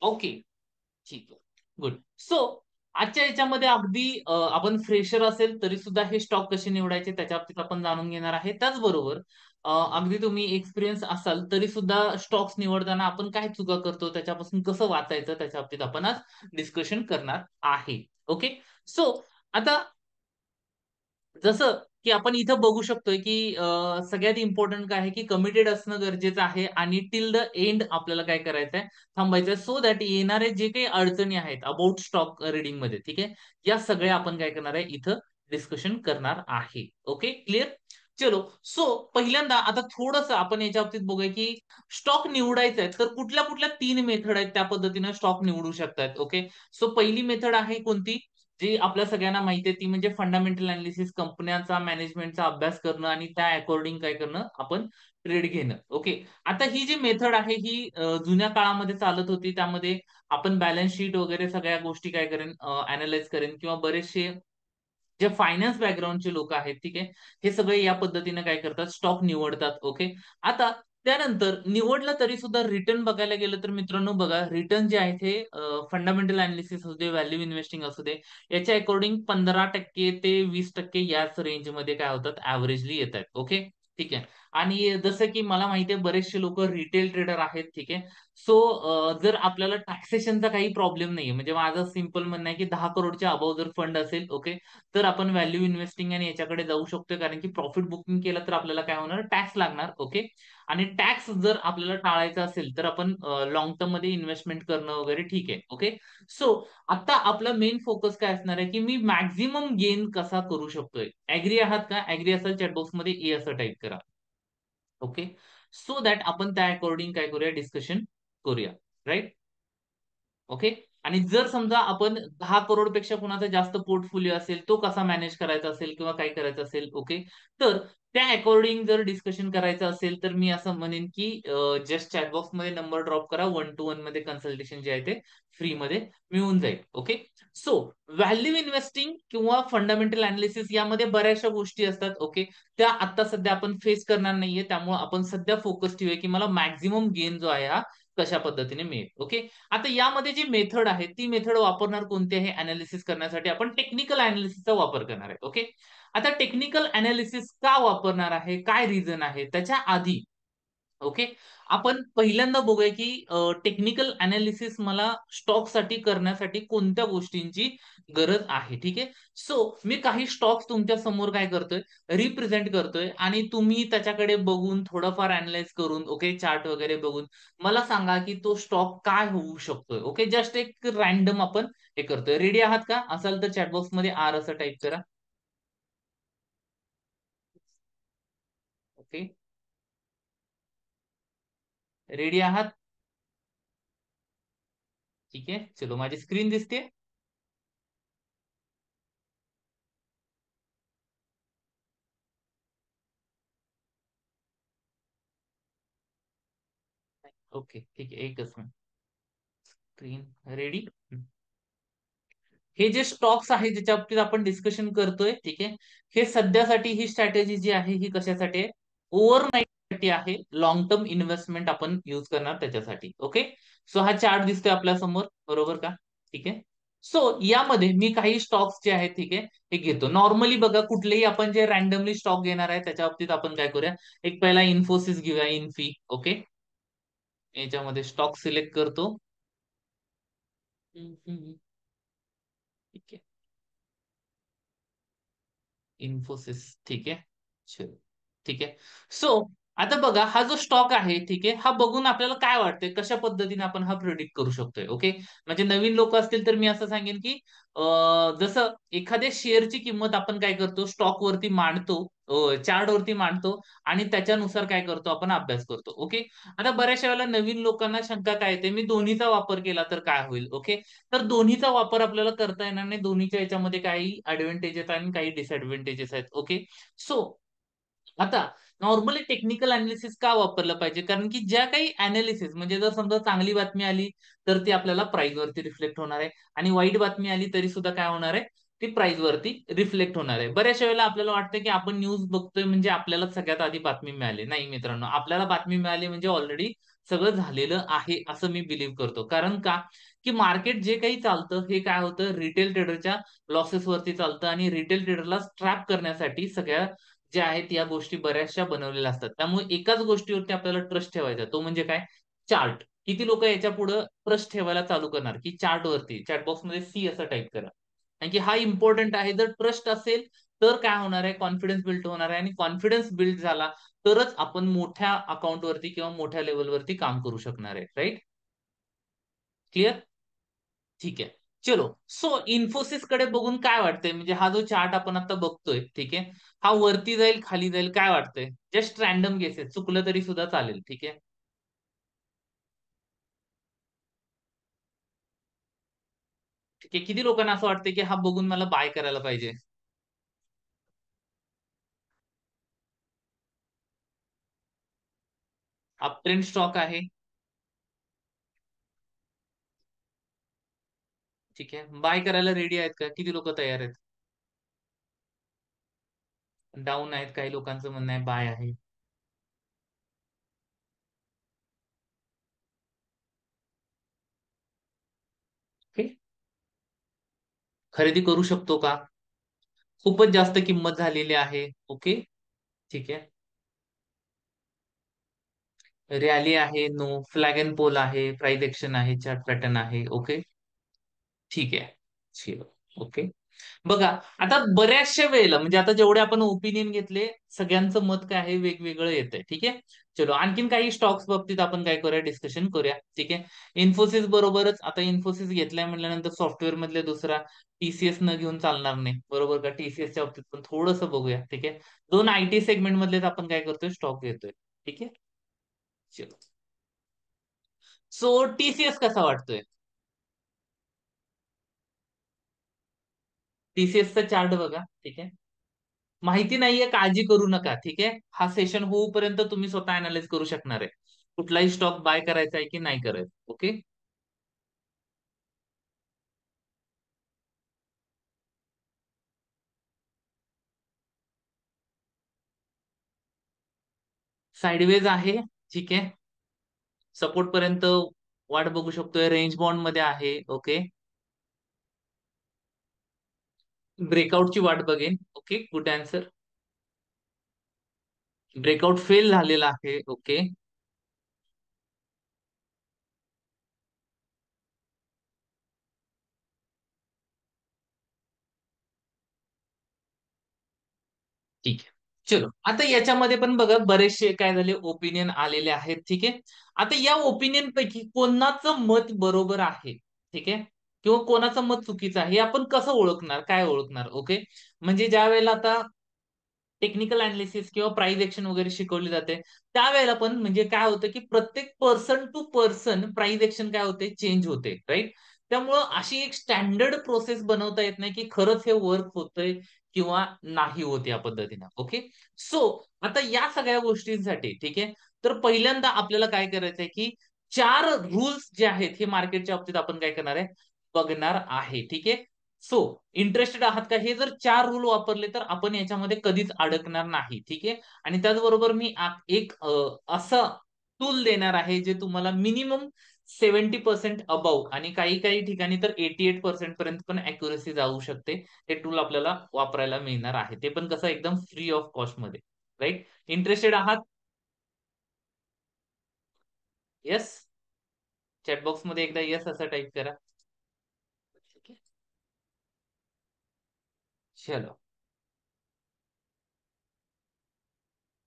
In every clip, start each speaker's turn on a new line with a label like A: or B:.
A: Okay, ठीक आहे. Good. So आजच्या याच्यामध्ये अगदी आपण फ्रेशर असेल तरी सुद्धा हे स्टॉक कसे निवडायचे त्याच्या बाबतीत आपण जाणून घेणार आहे. त्याचबरोबर अगदी तुम्ही एक्सपिरियन्स असाल तरी सुद्धा स्टॉक्स निवडताना आपण काय चुका करतो त्याच्यापासून कसं वाचायचं त्याच्या बाबतीत आपण आज डिस्कशन करणार आहे. ओके. सो आता जसं की आपण इथं बघू शकतोय की सगळ्यात इम्पोर्टंट काय आहे की कमिटेड असणं गरजेचं आहे आणि टिल द एंड आपल्याला काय करायचंय थांबायचंय सो दॅट येणारे जे काही अडचणी आहेत अबाउट स्टॉक रीडिंग मध्ये ठीक आहे या सगळ्या आपण काय करणार आहे इथं डिस्कशन करणार आहे. Okay clear. चलो सो पहिल्यांदा आता थोडंसं आपण याच्या बाबतीत बघूया की स्टॉक निवडायचा आहे तर कुठल्या कुठल्या 3 मेथड आहेत त्या पद्धतीने स्टॉक निवडू शकतात. ओके. सो पहिली मेथड आहे कोणती जी आपल्या सगळ्यांना माहिती आहे ती म्हणजे फंडामेंटल अनालिसिस कंपन्यांचा मॅनेजमेंटचा अभ्यास करणं आणि त्या अकॉर्डिंग काय करणं आपण ट्रेड घेणं. ओके. आता ही जी मेथड आहे ही जुन्या काळामध्ये चालत होती त्यामध्ये आपण बॅलन्स शीट वगैरे सगळ्या गोष्टी काय करेन अनालाइज करेन किंवा बरेचसे जे फायनान्स बॅकग्राऊंडचे लोक आहेत ठीक आहे हे सगळे या पद्धतीने काय करतात स्टॉक निवडतात. ओके. आता त्यानंतर निवडलं तरी सुद्धा रिटर्न बघायला गेलं तर मित्रांनो बघा रिटर्न जे आहेत हे फंडामेंटल अनालिसिस असू दे व्हॅल्यू इन्व्हेस्टिंग असू दे याच्या अकॉर्डिंग 15% ते 20% याच रेंजमध्ये काय होतात ऍव्हरेजली येत आहेत. ओके. ठीक आहे. आणि जसं की मला माहिती आहे बरेचसे लोक रिटेल ट्रेडर आहेत ठीक आहे. सो जर आपल्याला टॅक्सेशनचा काही प्रॉब्लेम नाहीये म्हणजे माझं सिंपल म्हणणं आहे की 10 करोडच्या अबाव जर फंड असेल ओके तर आपण व्हॅल्यू इन्व्हेस्टिंग आणि याच्याकडे जाऊ शकतो कारण की प्रॉफिट बुकिंग केलं तर आपल्याला काय होणार टॅक्स लागणार. ओके. आणि टॅक्स जर आपल्याला टाळायचा असेल तर आपण लॉंग टर्म मध्ये इन्व्हेस्टमेंट करणं वगैरे ठीक आहे. ओके. सो आता आपला मेन फोकस काय असणार आहे की मी मॅक्झिमम गेन कसा करू शकतोय. ऍग्री आहात का? ऍग्री असाल चॅटबॉक्स मध्ये ए असं टाईप करा. ओके. सो दॅट आपण त्या अकॉर्डिंग काय करूया डिस्कशन करूया. राईट. ओके. आणि जर समजा आपण 10 करोड पेक्षा कुणाचा जास्त पोर्टफोलिओ असेल, तो कसा मॅनेज करायचा असेल किंवा काय करायचं असेल, ओके. तर त्या अकॉर्डिंग जर डिस्कशन करायचं असेल, तर मी असं म्हणेन की जस्ट चॅट बॉक्समध्ये नंबर ड्रॉप करा. 1 टू 1 मध्ये कन्सल्टेशन जे आहे ते फ्रीमध्ये मिळून जाईल. ओके. सो व्हॅल्यू इन्व्हेस्टिंग किंवा फंडामेंटल अनालिसिस यामध्ये बऱ्याचशा गोष्टी असतात. ओके. त्या आता सध्या आपण फेस करणार नाहीये. त्यामुळे आपण सध्या फोकस ठेवूया की मला मॅक्झिमम गेन जो आहे हा कशा पद्धतीने मिळेल. ओके. आता यामध्ये जी मेथड आहे ती मेथड वापरणार कोणती आहे अनालिसिस करण्यासाठी आपण टेक्निकल अनालिसिसचा वापर करणार आहे. ओके. आता टेक्निकल अनालिसिस का वापरणार आहे काय रिझन आहे त्याच्या आधी ओके. आपण पहिल्यांदा बघूया की टेक्निकल अनालिसिस मला स्टॉक साठी करण्यासाठी कोणत्या गोष्टींची गरज आहे. ठीक आहे. सो मी काही स्टॉक्स तुमच्या समोर काय करतोय रिप्रेझेंट करतोय आणि तुम्ही त्याच्याकडे बघून थोडंफार अनालाइज करून ओके चार्ट वगैरे बघून मला सांगा की तो स्टॉक काय होऊ शकतोय. ओके. जस्ट एक रॅन्डम आपण हे करतोय. रेडी आहात का? असाल तर चॅटबॉक्स मध्ये आर असं टाईप करा. ओके. रेडी आहात? ठीक आहे. चलो माझी स्क्रीन दिसते. ओके. ठीक आहे. एकच मिनिट. Screen ready. हे जे स्टॉक्स आहे ज्याच्या बाबतीत आपण डिस्कशन करतोय ठीक आहे हे सध्यासाठी ही स्ट्रॅटेजी जी आहे ही कशासाठी आहे ओव्हरनाईट साठी आहे. लॉंग टर्म इन्व्हेस्टमेंट आपण युज करणार त्याच्यासाठी. ओके. सो हा चार्ट दिसतोय आपल्या समोर बरोबर का? ठीक आहे. सो यामध्ये मी काही स्टॉक्स जे आहेत ठीक आहे हे घेतो. नॉर्मली बघा कुठलेही आपण जे रॅन्डमली स्टॉक घेणार आहे त्याच्या बाबतीत आपण काय करूया एक पहिला इन्फोसिस घेऊया इन्फी. ओके. याच्यामध्ये स्टॉक सिलेक्ट करतो. हम्म, हम्म, ठीक आहे. इन्फोसिस ठीक आहे. चलो. ठीक आहे. सो आता बघा हा जो स्टॉक आहे ठीक आहे हा बघून आपल्याला काय वाटतंय कशा पद्धतीने आपण हा प्रिडिक्ट करू शकतोय. ओके. म्हणजे नवीन लोक असतील तर मी असं सांगेन की जसं एखाद्या शेअरची किंमत आपण काय करतो स्टॉक वरती मांडतो चार्ट वरती मांडतो आणि त्याच्यानुसार काय करतो आपण अभ्यास करतो. ओके. आता बऱ्याचशा वेळेला नवीन लोकांना शंका काय येते मी दोन्हीचा वापर केला तर काय होईल. ओके. तर दोन्हीचा वापर आपल्याला करता येणार नाही. दोन्हीच्या याच्यामध्ये काही ऍडव्हान्टेजेस आणि काही डिसएडव्हान्टेजेस आहेत. ओके. सो आता नॉर्मली टेक्निकल अनालिसिस का वापरलं पाहिजे कारण की ज्या काही अनालिसिस म्हणजे जर समजा चांगली बातमी आली तर ती आपल्याला प्राइस वरती रिफ्लेक्ट होणार आहे आणि वाईट बातमी आली तरी सुद्धा काय होणार आहे ती प्राइस वरती रिफ्लेक्ट होणार आहे. बऱ्याचशा वेळेला आपल्याला वाटतं की आपण न्यूज बघतोय म्हणजे आपल्याला सगळ्यात आधी बातमी मिळाली नाही मित्रांनो आपल्याला बातमी मिळाली म्हणजे ऑलरेडी सगळं झालेलं आहे असं मी बिलीव्ह करतो. कारण का, की मार्केट जे काही चालतं हे काय होतं, रिटेल ट्रेडरच्या लॉसेस वरती चालतं आणि रिटेल ट्रेडरला ट्रॅप करण्यासाठी सगळ्या ज्या आहेत या गोष्टी बऱ्याचशा बनवलेल्या असतात. त्यामुळे एकाच गोष्टीवरती आपल्याला ट्रस्ट ठेवायचा, तो म्हणजे काय, चार्ट. किती लोक याच्या पुढे ट्रस्ट ठेवायला चालू करणार, की चार्ट वरती, चॅट बॉक्स मध्ये सी असं टाईप करा. कारण की हा इम्पॉर्टंट आहे. जर ट्रस्ट असेल तर काय होणार आहे, कॉन्फिडन्स बिल्ड होणार आहे आणि कॉन्फिडन्स बिल्ड झाला तरच आपण मोठ्या अकाउंटवरती किंवा मोठ्या लेवलवरती काम करू शकणार आहे. राईट? क्लिअर? ठीक आहे. चलो, सो इन्फोसिस कडे बघून काय वाटतंय, म्हणजे हा जो चार्ट आपण आता बघतोय, ठीक आहे, हा वरती जाईल खाली जाईल काय वाटतंय? जस्ट रॅन्डम गेसेस, चुकलं तरी सुद्धा चालेल. ठीक आहे. ठीक आहे, किती लोकांना असं वाटतंय की हा बघून मला बाय करायला पाहिजे? अपट्रेंड स्टॉक आहे. ठीक आहे, बाय करायला रेडी आहेत का? किती लोक तयार आहेत? डाऊन आहेत, काही लोकांचं म्हणणं आहे बाय आहे. ओके, खरेदी करू शकतो का? खूपच जास्त किंमत झालेली आहे. ओके. ठीक आहे. रॅली आहे, नो. फ्लॅग अँड पोल आहे, प्राइस एक्शन आहे, चार्ट पॅटर्न आहे. ओके. ठीक आहे. शिव. ओके. बघा, आता बऱ्याचशा वेळेला म्हणजे आता जेवढे आपण ओपिनियन घेतले, सगळ्यांचं मत काय आहे, वेगवेगळं येतंय. ठीक आहे. चलो, आणखीन काही स्टॉक्स बाबतीत आपण काय करूया, डिस्कशन करूया. ठीक आहे. इन्फोसिस बरोबरच, आता इन्फोसिस घेतलाय म्हटल्यानंतर सॉफ्टवेअर मधले दुसरा टीसीएस न घेऊन चालणार नाही, बरोबर का? टीसीएसच्या बाबतीत पण थोडंसं बघूया. ठीक आहे. दोन आयटी सेगमेंट मधलेच आपण काय करतोय, स्टॉक घेतोय. ठीक आहे. चलो, सो टीसीएस कसा वाटतोय? टीसीएसचा चार्ट बघा. ठीक आहे. माहिती नाहीये, काळजी करू नका. ठीक आहे. हा सेशन होऊपर्यंत तुम्ही स्वतः अनालाइज करू शकणार आहे, कुठलाही स्टॉक बाय करायचा आहे की नाही करायचा. ओके. साइडवेज आहे. ठीक आहे. सपोर्ट पर्यंत वाट बघू शकतोय, रेंज बॉन्ड मध्ये आहे. ओके. ब्रेकआउटची वाट बघेन. Okay, good answer. Breakout fail झालेला आहे. ओके. ठीक आहे. चलो, आता याच्यामध्ये पण बघा बरेचसे काय झाले, ओपिनियन आलेले आहेत. ठीक आहे. आता या ओपिनियन पैकी कोणाचं मत बरोबर आहे, ठीक आहे, किंवा कोणाचं मत चुकीचं आहे, हे आपण कसं ओळखणार, काय ओळखणार? ओके. म्हणजे ज्या वेळेला आता टेक्निकल अनालिसिस किंवा प्राइस एक्शन वगैरे शिकवली जाते, त्यावेळेला पण म्हणजे काय होतं, की प्रत्येक person to person price action काय होते, चेंज होते. राईट? त्यामुळं अशी एक स्टँडर्ड प्रोसेस बनवता येत नाही, की खरंच हे वर्क होतंय किंवा नाही होत या पद्धतीनं. ओके. सो आता या सगळ्या गोष्टींसाठी, ठीक आहे, तर पहिल्यांदा आपल्याला काय करायचंय, की चार रूल्स जे आहेत हे मार्केटच्या बाबतीत आपण काय करणार आहे, बघणार आहे. ठीक आहे. सो इंटरेस्टेड आहात का? हे जर चार रूल वापरले तर आपण याच्यामध्ये कधीच अडकणार नाही. ठीक आहे. आणि त्याचबरोबर मी एक असं टूल देणार आहे जे तुम्हाला मिनिमम 70% अबाव आणि काही काही ठिकाणी तर 88% पर्यंत पण अॅक्युरसी जाऊ शकते. हे टूल आपल्याला वापरायला मिळणार आहे. ते पण कसं, एकदम फ्री ऑफ कॉस्ट मध्ये. राईट? इंटरेस्टेड आहात? येस. चॅटबॉक्स मध्ये एकदा येस असं टाईप करा. ठीक आहे. चलो.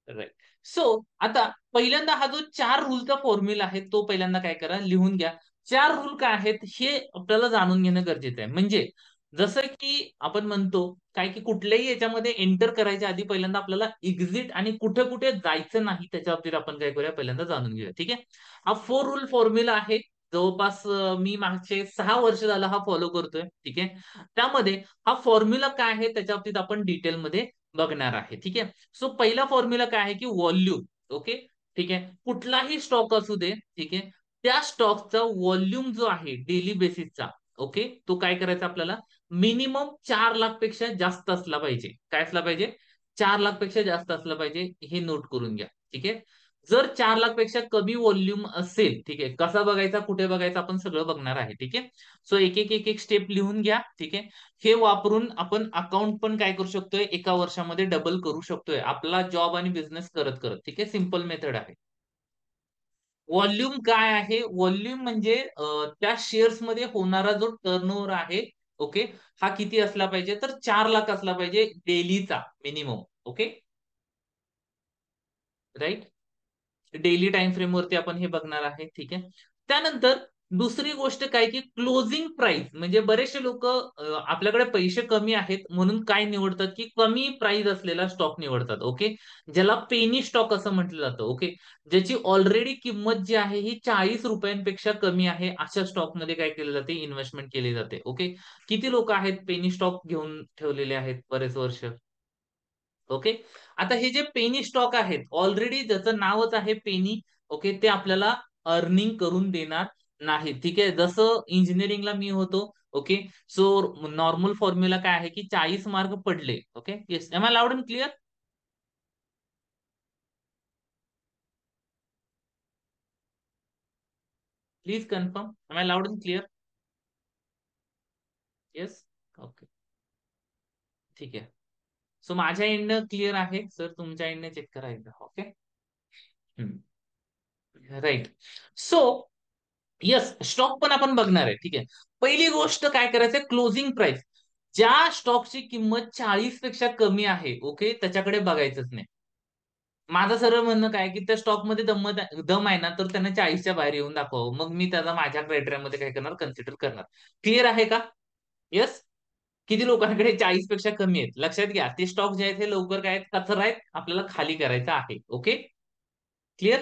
A: राईट. सो आता पहिल्यांदा हा जो चार रूलचा फॉर्म्युला आहे तो पहिल्यांदा काय करा, लिहून घ्या. चार रूल काय आहेत हे आपल्याला जाणून घेणं गरजेचं आहे. म्हणजे जसं की आपण म्हणतो काय, की कुठल्याही याच्यामध्ये एंटर करायच्या आधी पहिल्यांदा आपल्याला एक्झिट आणि कुठे कुठे जायचं नाही त्याच्या बाबतीत आपण काय करूया, पहिल्यांदा जाणून घेऊया. ठीक आहे. हा फोर रूल फॉर्म्युला आहे. जवळपास मी मागचे 6 वर्ष झाला हा फॉलो करतोय. ठीक आहे. त्यामध्ये हा फॉर्म्युला काय आहे त्याच्या बाबतीत आपण डिटेलमध्ये बघणार आहे. ठीक आहे. सो पहिला फॉर्म्युला काय आहे, की व्हॉल्यूम. ओके. ठीक आहे. कुठलाही स्टॉक असू दे, ठीक आहे, त्या स्टॉकचा व्हॉल्यूम जो आहे डेली बेसिसचा, ओके, तो काय करायचा आपल्याला, मिनिमम 4 लाख पेक्षा जास्त असला पाहिजे. काय असला पाहिजे? 4 लाख पेक्षा जास्त असला पाहिजे. हे नोट करून घ्या. ठीक आहे. जर 4 लाख पेक्षा कमी व्हॉल्यूम असेल, ठीक आहे, कसा बघायचा, कुठे बघायचा, आपण सगळं बघणार आहे. ठीक आहे. सो एक एक एक एक स्टेप लिहून घ्या. ठीक आहे. हे वापरून आपण अकाउंट पण काय करू शकतोय, एका वर्षामध्ये डबल करू शकतोय, आपला जॉब आणि बिझनेस करत करत. ठीक आहे. सिम्पल मेथड आहे. व्हॉल्यूम काय आहे? व्हॉल्यूम म्हणजे त्या शेअर्स मध्ये होणारा जो टर्नओव्हर आहे, ओके, हा किती असला पाहिजे, तर 4 लाख असला पाहिजे डेलीचा minimum. Okay, right. Daily time frame वरती आपण हे बघणार आहे. ठीक आहे. त्यानंतर दुसरी गोष्ट काय, की क्लोजिंग प्राइस, म्हणजे बरेचसे लोक आपल्याकडे पैसे कमी आहेत म्हणून काय निवडतात, की कमी प्राइस असलेला स्टॉक निवडतात. ओके, ज्याला पेनी स्टॉक असं म्हटलं जातं. ओके, ज्याची ऑलरेडी किंमत जी आहे ही 40 रुपयांपेक्षा कमी आहे, अशा स्टॉक मध्ये काय केले जाते, इन्व्हेस्टमेंट केली जाते. ओके, किती लोक आहेत पेनी स्टॉक घेऊन ठेवलेले आहेत बरेच वर्ष? ओके. आता हे जे पेनी स्टॉक आहेत, ऑलरेडी ज्याचं नावच आहे पेनी, ओके, ते आपल्याला अर्निंग करून देणार नाही. ठीक आहे. जसं इंजिनिअरिंगला मी होतो, ओके, सो नॉर्मल फॉर्म्युला काय आहे, की 40 मार्क पडले. Okay, yes, am I loud and clear? Please confirm, am I loud and clear? Yes. Okay, ठीक आहे. सो माझ्या एंडनं क्लिअर आहे सर, तुमच्या एंडने चेक करा एकदा. Okay, right. So yes, stock पण आपण बघणार आहे. ठीक आहे. पहिली गोष्ट काय करायचं, क्लोजिंग प्राइस. ज्या स्टॉकची किंमत 40 पेक्षा कमी आहे, ओके, त्याच्याकडे बघायचंच नाही. माझं सरळ म्हणणं काय, की त्या स्टॉक मध्ये दम आहे ना, तर त्यांना 40च्या बाहेर येऊन दाखवावं, मग मी त्याला माझ्या क्रायटेरियामध्ये काय करणार, कन्सिडर करणार. क्लिअर आहे का? येस. किती लोकांकडे 40 पेक्षा कमी आहेत, लक्षात घ्या. ते स्टॉक जे आहेत हे लवकर काय आहेत, कचरा आहेत, आपल्याला खाली करायचं आहे. Okay, clear.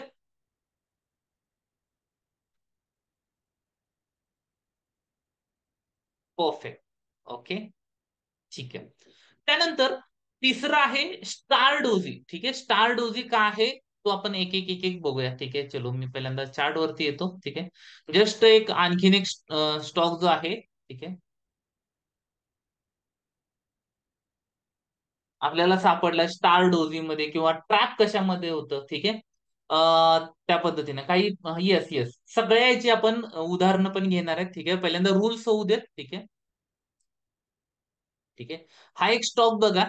A: परफेक्ट. ओके, ठीक आहे. त्यानंतर तिसरं आहे स्टार डोजी. ठीक आहे. स्टार डोजी का आहे, तो आपण एक एक एक एक बघूया. ठीक आहे. चलो, मी पहिल्यांदा चार्ट वरती येतो. ठीक आहे. जस्ट एक आणखीन एक स्टॉक जो आहे, ठीक आहे, आपल्याला सापडला स्टार डोजी मध्ये, किंवा ट्रॅप कशामध्ये होतं. ठीक आहे. त्या पद्धतीने काही, येस येस, सगळ्याची आपण उदाहरणं पण घेणार आहेत. ठीक आहे. पहिल्यांदा रूल्स होऊ देत. ठीक आहे. ठीक आहे. हा एक स्टॉक बघा,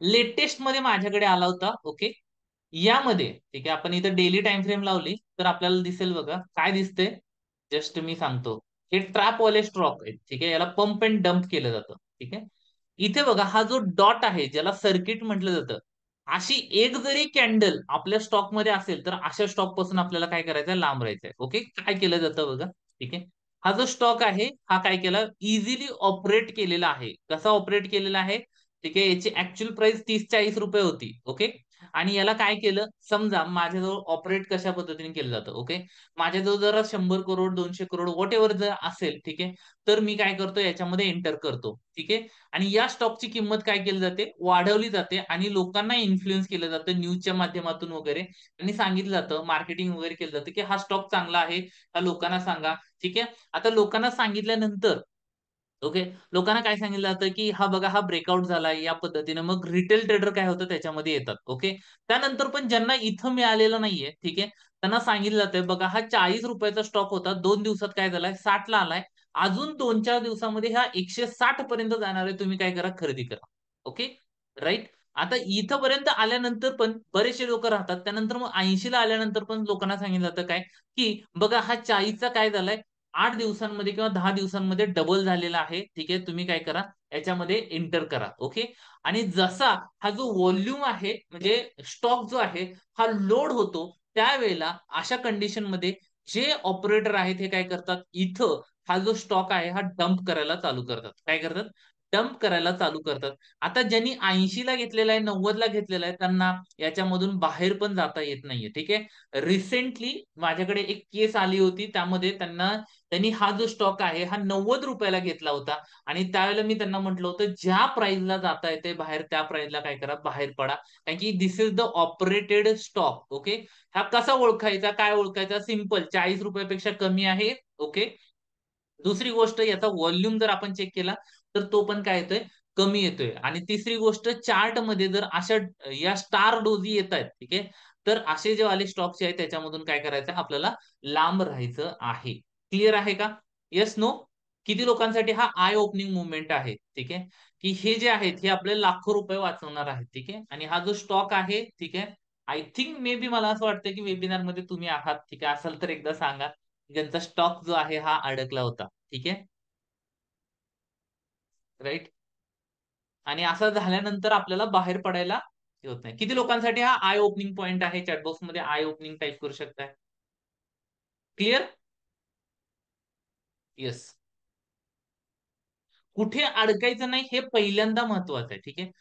A: लेटेस्ट मध्ये माझ्याकडे आला होता. ओके, यामध्ये, ठीक आहे, आपण इथं डेली टाइम फ्रेम लावली तर आपल्याला दिसेल बघा, काय दिसतंय, जस्ट मी सांगतो. हे ट्रॅपवाले स्टॉक आहेत. ठीक आहे. याला पंप अँड डंप केलं जातं. ठीक आहे. इथे बघा, हा जो डॉट आहे, ज्याला सर्किट म्हटलं जातं, अशी एक जरी कॅन्डल आपल्या स्टॉक मध्ये असेल तर अशा स्टॉक पासून आपल्याला काय करायचंय, लांब राहायचंय. ओके, काय केलं जातं बघा. ठीक आहे. हा जो स्टॉक आहे, हा काय केला, इझिली ऑपरेट केलेला आहे. कसा ऑपरेट केलेला आहे? ठीक आहे. याची ऍक्च्युअल प्राइस 30-40 रुपये होती. ओके, आणि याला काय केलं, समजा माझ्याजवळ ऑपरेट कशा पद्धतीने केलं जातं. ओके, माझ्याजवळ जर 100 करोड, 200 करोड, व्हॉट एव्हर जर असेल, ठीक आहे, तर मी काय करतो, याच्यामध्ये एंटर करतो. ठीक आहे. आणि या स्टॉकची किंमत काय केली जाते, वाढवली जाते, आणि लोकांना इन्फ्लुएन्स केलं जातं न्यूजच्या माध्यमातून वगैरे, आणि सांगितलं जातं, मार्केटिंग वगैरे केलं जातं, की हा स्टॉक चांगला आहे, हा लोकांना सांगा. ठीक आहे. आता लोकांना सांगितल्यानंतर, ओके, लोकांना काय सांगितलं जातं, की हा बघा, हा ब्रेकआउट झालाय या पद्धतीने, मग रिटेल ट्रेडर काय होतं, त्याच्यामध्ये येतात. ओके, त्यानंतर पण ज्यांना इथं मिळालेलं नाहीये, ठीक आहे, त्यांना सांगितलं जातंय, बघा, हा 40 रुपयाचा स्टॉक होता, 2 दिवसात काय झालाय, 60 ला आलाय, अजून 2-4 दिवसामध्ये हा 160 पर्यंत जाणार आहे, तुम्ही काय करा, खरेदी करा. Okay, right. आता इथंपर्यंत आल्यानंतर पण बरेचसे लोक राहतात, त्यानंतर मग 80 ला आल्यानंतर पण लोकांना सांगितलं जातं काय, की बघा, हा 40चा काय झालाय, 8 दिवसांमध्ये किंवा 10 दिवसांमध्ये डबल झालेला आहे. ठीक आहे. तुम्ही काय करा, याच्यामध्ये एंटर करा. ओके, आणि जसा हा जो व्हॉल्यूम आहे, म्हणजे स्टॉक जो आहे, हा लोड होतो, त्यावेळेला अशा कंडिशन मध्ये जे ऑपरेटर आहेत, हे काय करतात, इथं हा जो स्टॉक आहे, हा डंप करायला चालू करतात. काय करतात, डंप करायला चालू करतात. आता ज्यांनी 80 ला घेतलेला आहे, 90 ला घेतलेला आहे, त्यांना याच्यामधून बाहेर पण जाता येत नाहीये. ठीक आहे. रिसेंटली माझ्याकडे एक केस आली होती, त्यामध्ये त्यांनी हा जो स्टॉक आहे, हा 90 रुपयाला घेतला होता, आणि त्यावेळेला मी त्यांना म्हटलं होतं, ज्या प्राइसला जाता येते बाहेर, त्या प्राइसला काय करा, बाहेर पडा, कारण की this is the operated stock. Okay, हा कसा ओळखायचा, काय ओळखायचा, सिम्पल, 40 रुपयापेक्षा कमी आहे. ओके, दुसरी गोष्ट, याचा व्हॉल्यूम जर आपण चेक केला तर तो पण काय येतोय, कमी येतोय. आणि तिसरी गोष्ट, चार्ट मध्ये जर अशा या स्टार डोजी येत आहेत, ठीक आहे, तर असे जे वाले स्टॉक्स आहेत त्याच्यामधून काय करायचं आपल्याला लांब राहायचं आहे. क्लिअर आहे का? Yes no? किती लोकांसाठी हा आय ओपनिंग मुवमेंट आहे? ठीक आहे, की हे जे आहेत हे आपले लाखो रुपये वाचवणार आहेत. ठीक आहे, आणि हा जो स्टॉक आहे, ठीक आहे, आय थिंक मे बी मला असं वाटतं की वेबिनार मध्ये तुम्ही आहात. ठीक आहे, असेल तर एकदा सांगा. ज्यांचा स्टॉक जो आहे हा अडकला होता. ठीक आहे, राईट. आणि असं झाल्यानंतर आपल्याला बाहेर पडायला हे होत नाही. किती लोकांसाठी हा आय ओपनिंग पॉईंट आहे? चॅटबॉक्स मध्ये आय ओपनिंग टाईप करू शकताय. क्लिअर? येस. कुठे अडकायचं नाही हे पहिल्यांदा महत्वाचं आहे. ठीक आहे,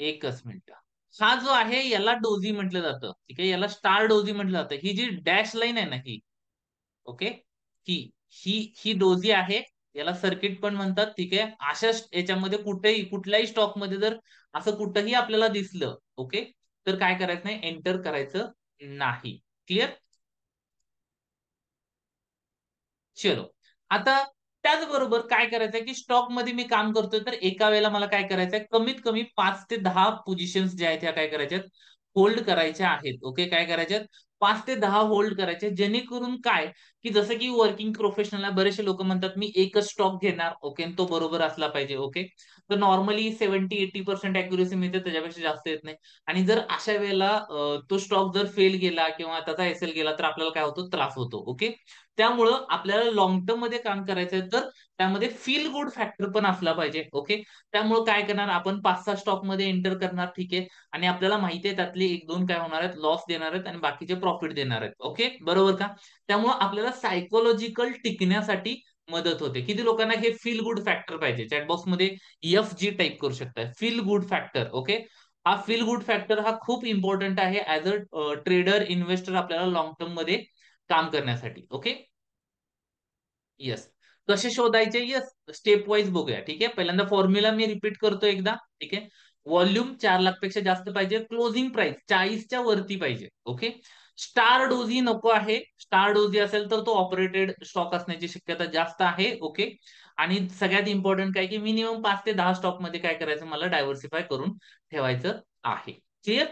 A: एकच मिनिट. हा जो आहे याला डोजी म्हटलं जातं. ठीक आहे, याला स्टार डोजी म्हटलं जातं. ही जी डॅश लाईन आहे ना, ही, ओके, ही ही ही डोजी आहे. याला सर्किट पण म्हणतात. ठीक आहे, अशा याच्यामध्ये कुठेही कुठल्याही स्टॉक मध्ये जर असं कुठंही आपल्याला दिसलं, ओके, तर काय करायचं नाही, एंटर करायचं नाही. क्लिअर? चलो. आता त्याचबरोबर काय करायचंय की स्टॉक मध्ये मी काम करतोय तर एका वेळेला मला काय करायचंय, कमीत कमी 5 ते 10 पोझिशन्स ज्या आहेत ह्या काय करायच्यात, होल्ड करायच्या आहेत. ओके, काय करायच्यात, 5 ते 10 होल्ड करायचे. जेणेकरून काय, की जसं की वर्किंग प्रोफेशनल बरेचसे लोक म्हणतात मी एकच स्टॉक घेणार. ओके, आणि तो बरोबर असला पाहिजे. ओके, तर नॉर्मली 70-80% अॅक्युरेसी मिळते, त्याच्यापेक्षा जास्त येत नाही. आणि जर अशा वेळेला तो स्टॉक जर फेल गेला किंवा त्याचा एसएल गेला तर आपल्याला काय होतो, त्रास होतो. ओके, त्यामुळं आपल्याला लॉंग टर्म मध्ये काम करायचं आहे तर त्यामध्ये फील गुड फॅक्टर पण असला पाहिजे. ओके, त्यामुळे काय करणार आपण, 5-6 स्टॉक मध्ये एंटर करणार. ठीक आहे, आणि आपल्याला माहिती आहे त्यातले 1-2 काय होणार आहेत, लॉस देणार आहेत आणि बाकीचे प्रॉफिट देणार आहेत. ओके, बरोबर का? त्यामुळे आपल्याला सायकोलॉजिकल टिकण्यासाठी मदत होते. किती लोकांना हे फील गुड फॅक्टर पाहिजे? चॅटबॉक्स मध्ये FG टाईप करू शकता, फील गुड फॅक्टर. ओके, हा फील गुड फॅक्टर हा खूप इम्पॉर्टंट आहे ऍज अ ट्रेडर इन्व्हेस्टर आपल्याला लॉंग टर्म मध्ये काम करण्यासाठी. Okay, yes. कसे शोधायचे? येस, स्टेप वाईज बघूया. ठीक आहे, पहिल्यांदा फॉर्म्युला मी रिपीट करतो एकदा. ठीक आहे, व्हॉल्यूम 4 लाख पेक्षा जास्त पाहिजे, क्लोजिंग प्राइस 40च्या वरती पाहिजे. ओके, स्टार डोजी नको आहे. स्टार डोजी असेल तर तो ऑपरेटेड स्टॉक असण्याची शक्यता जास्त आहे. ओके, आणि सगळ्यात इम्पॉर्टंट काय, की मिनिमम 5 ते 10 स्टॉक मध्ये काय करायचं, मला डायव्हर्सिफाय करून ठेवायचं आहे. क्लिअर?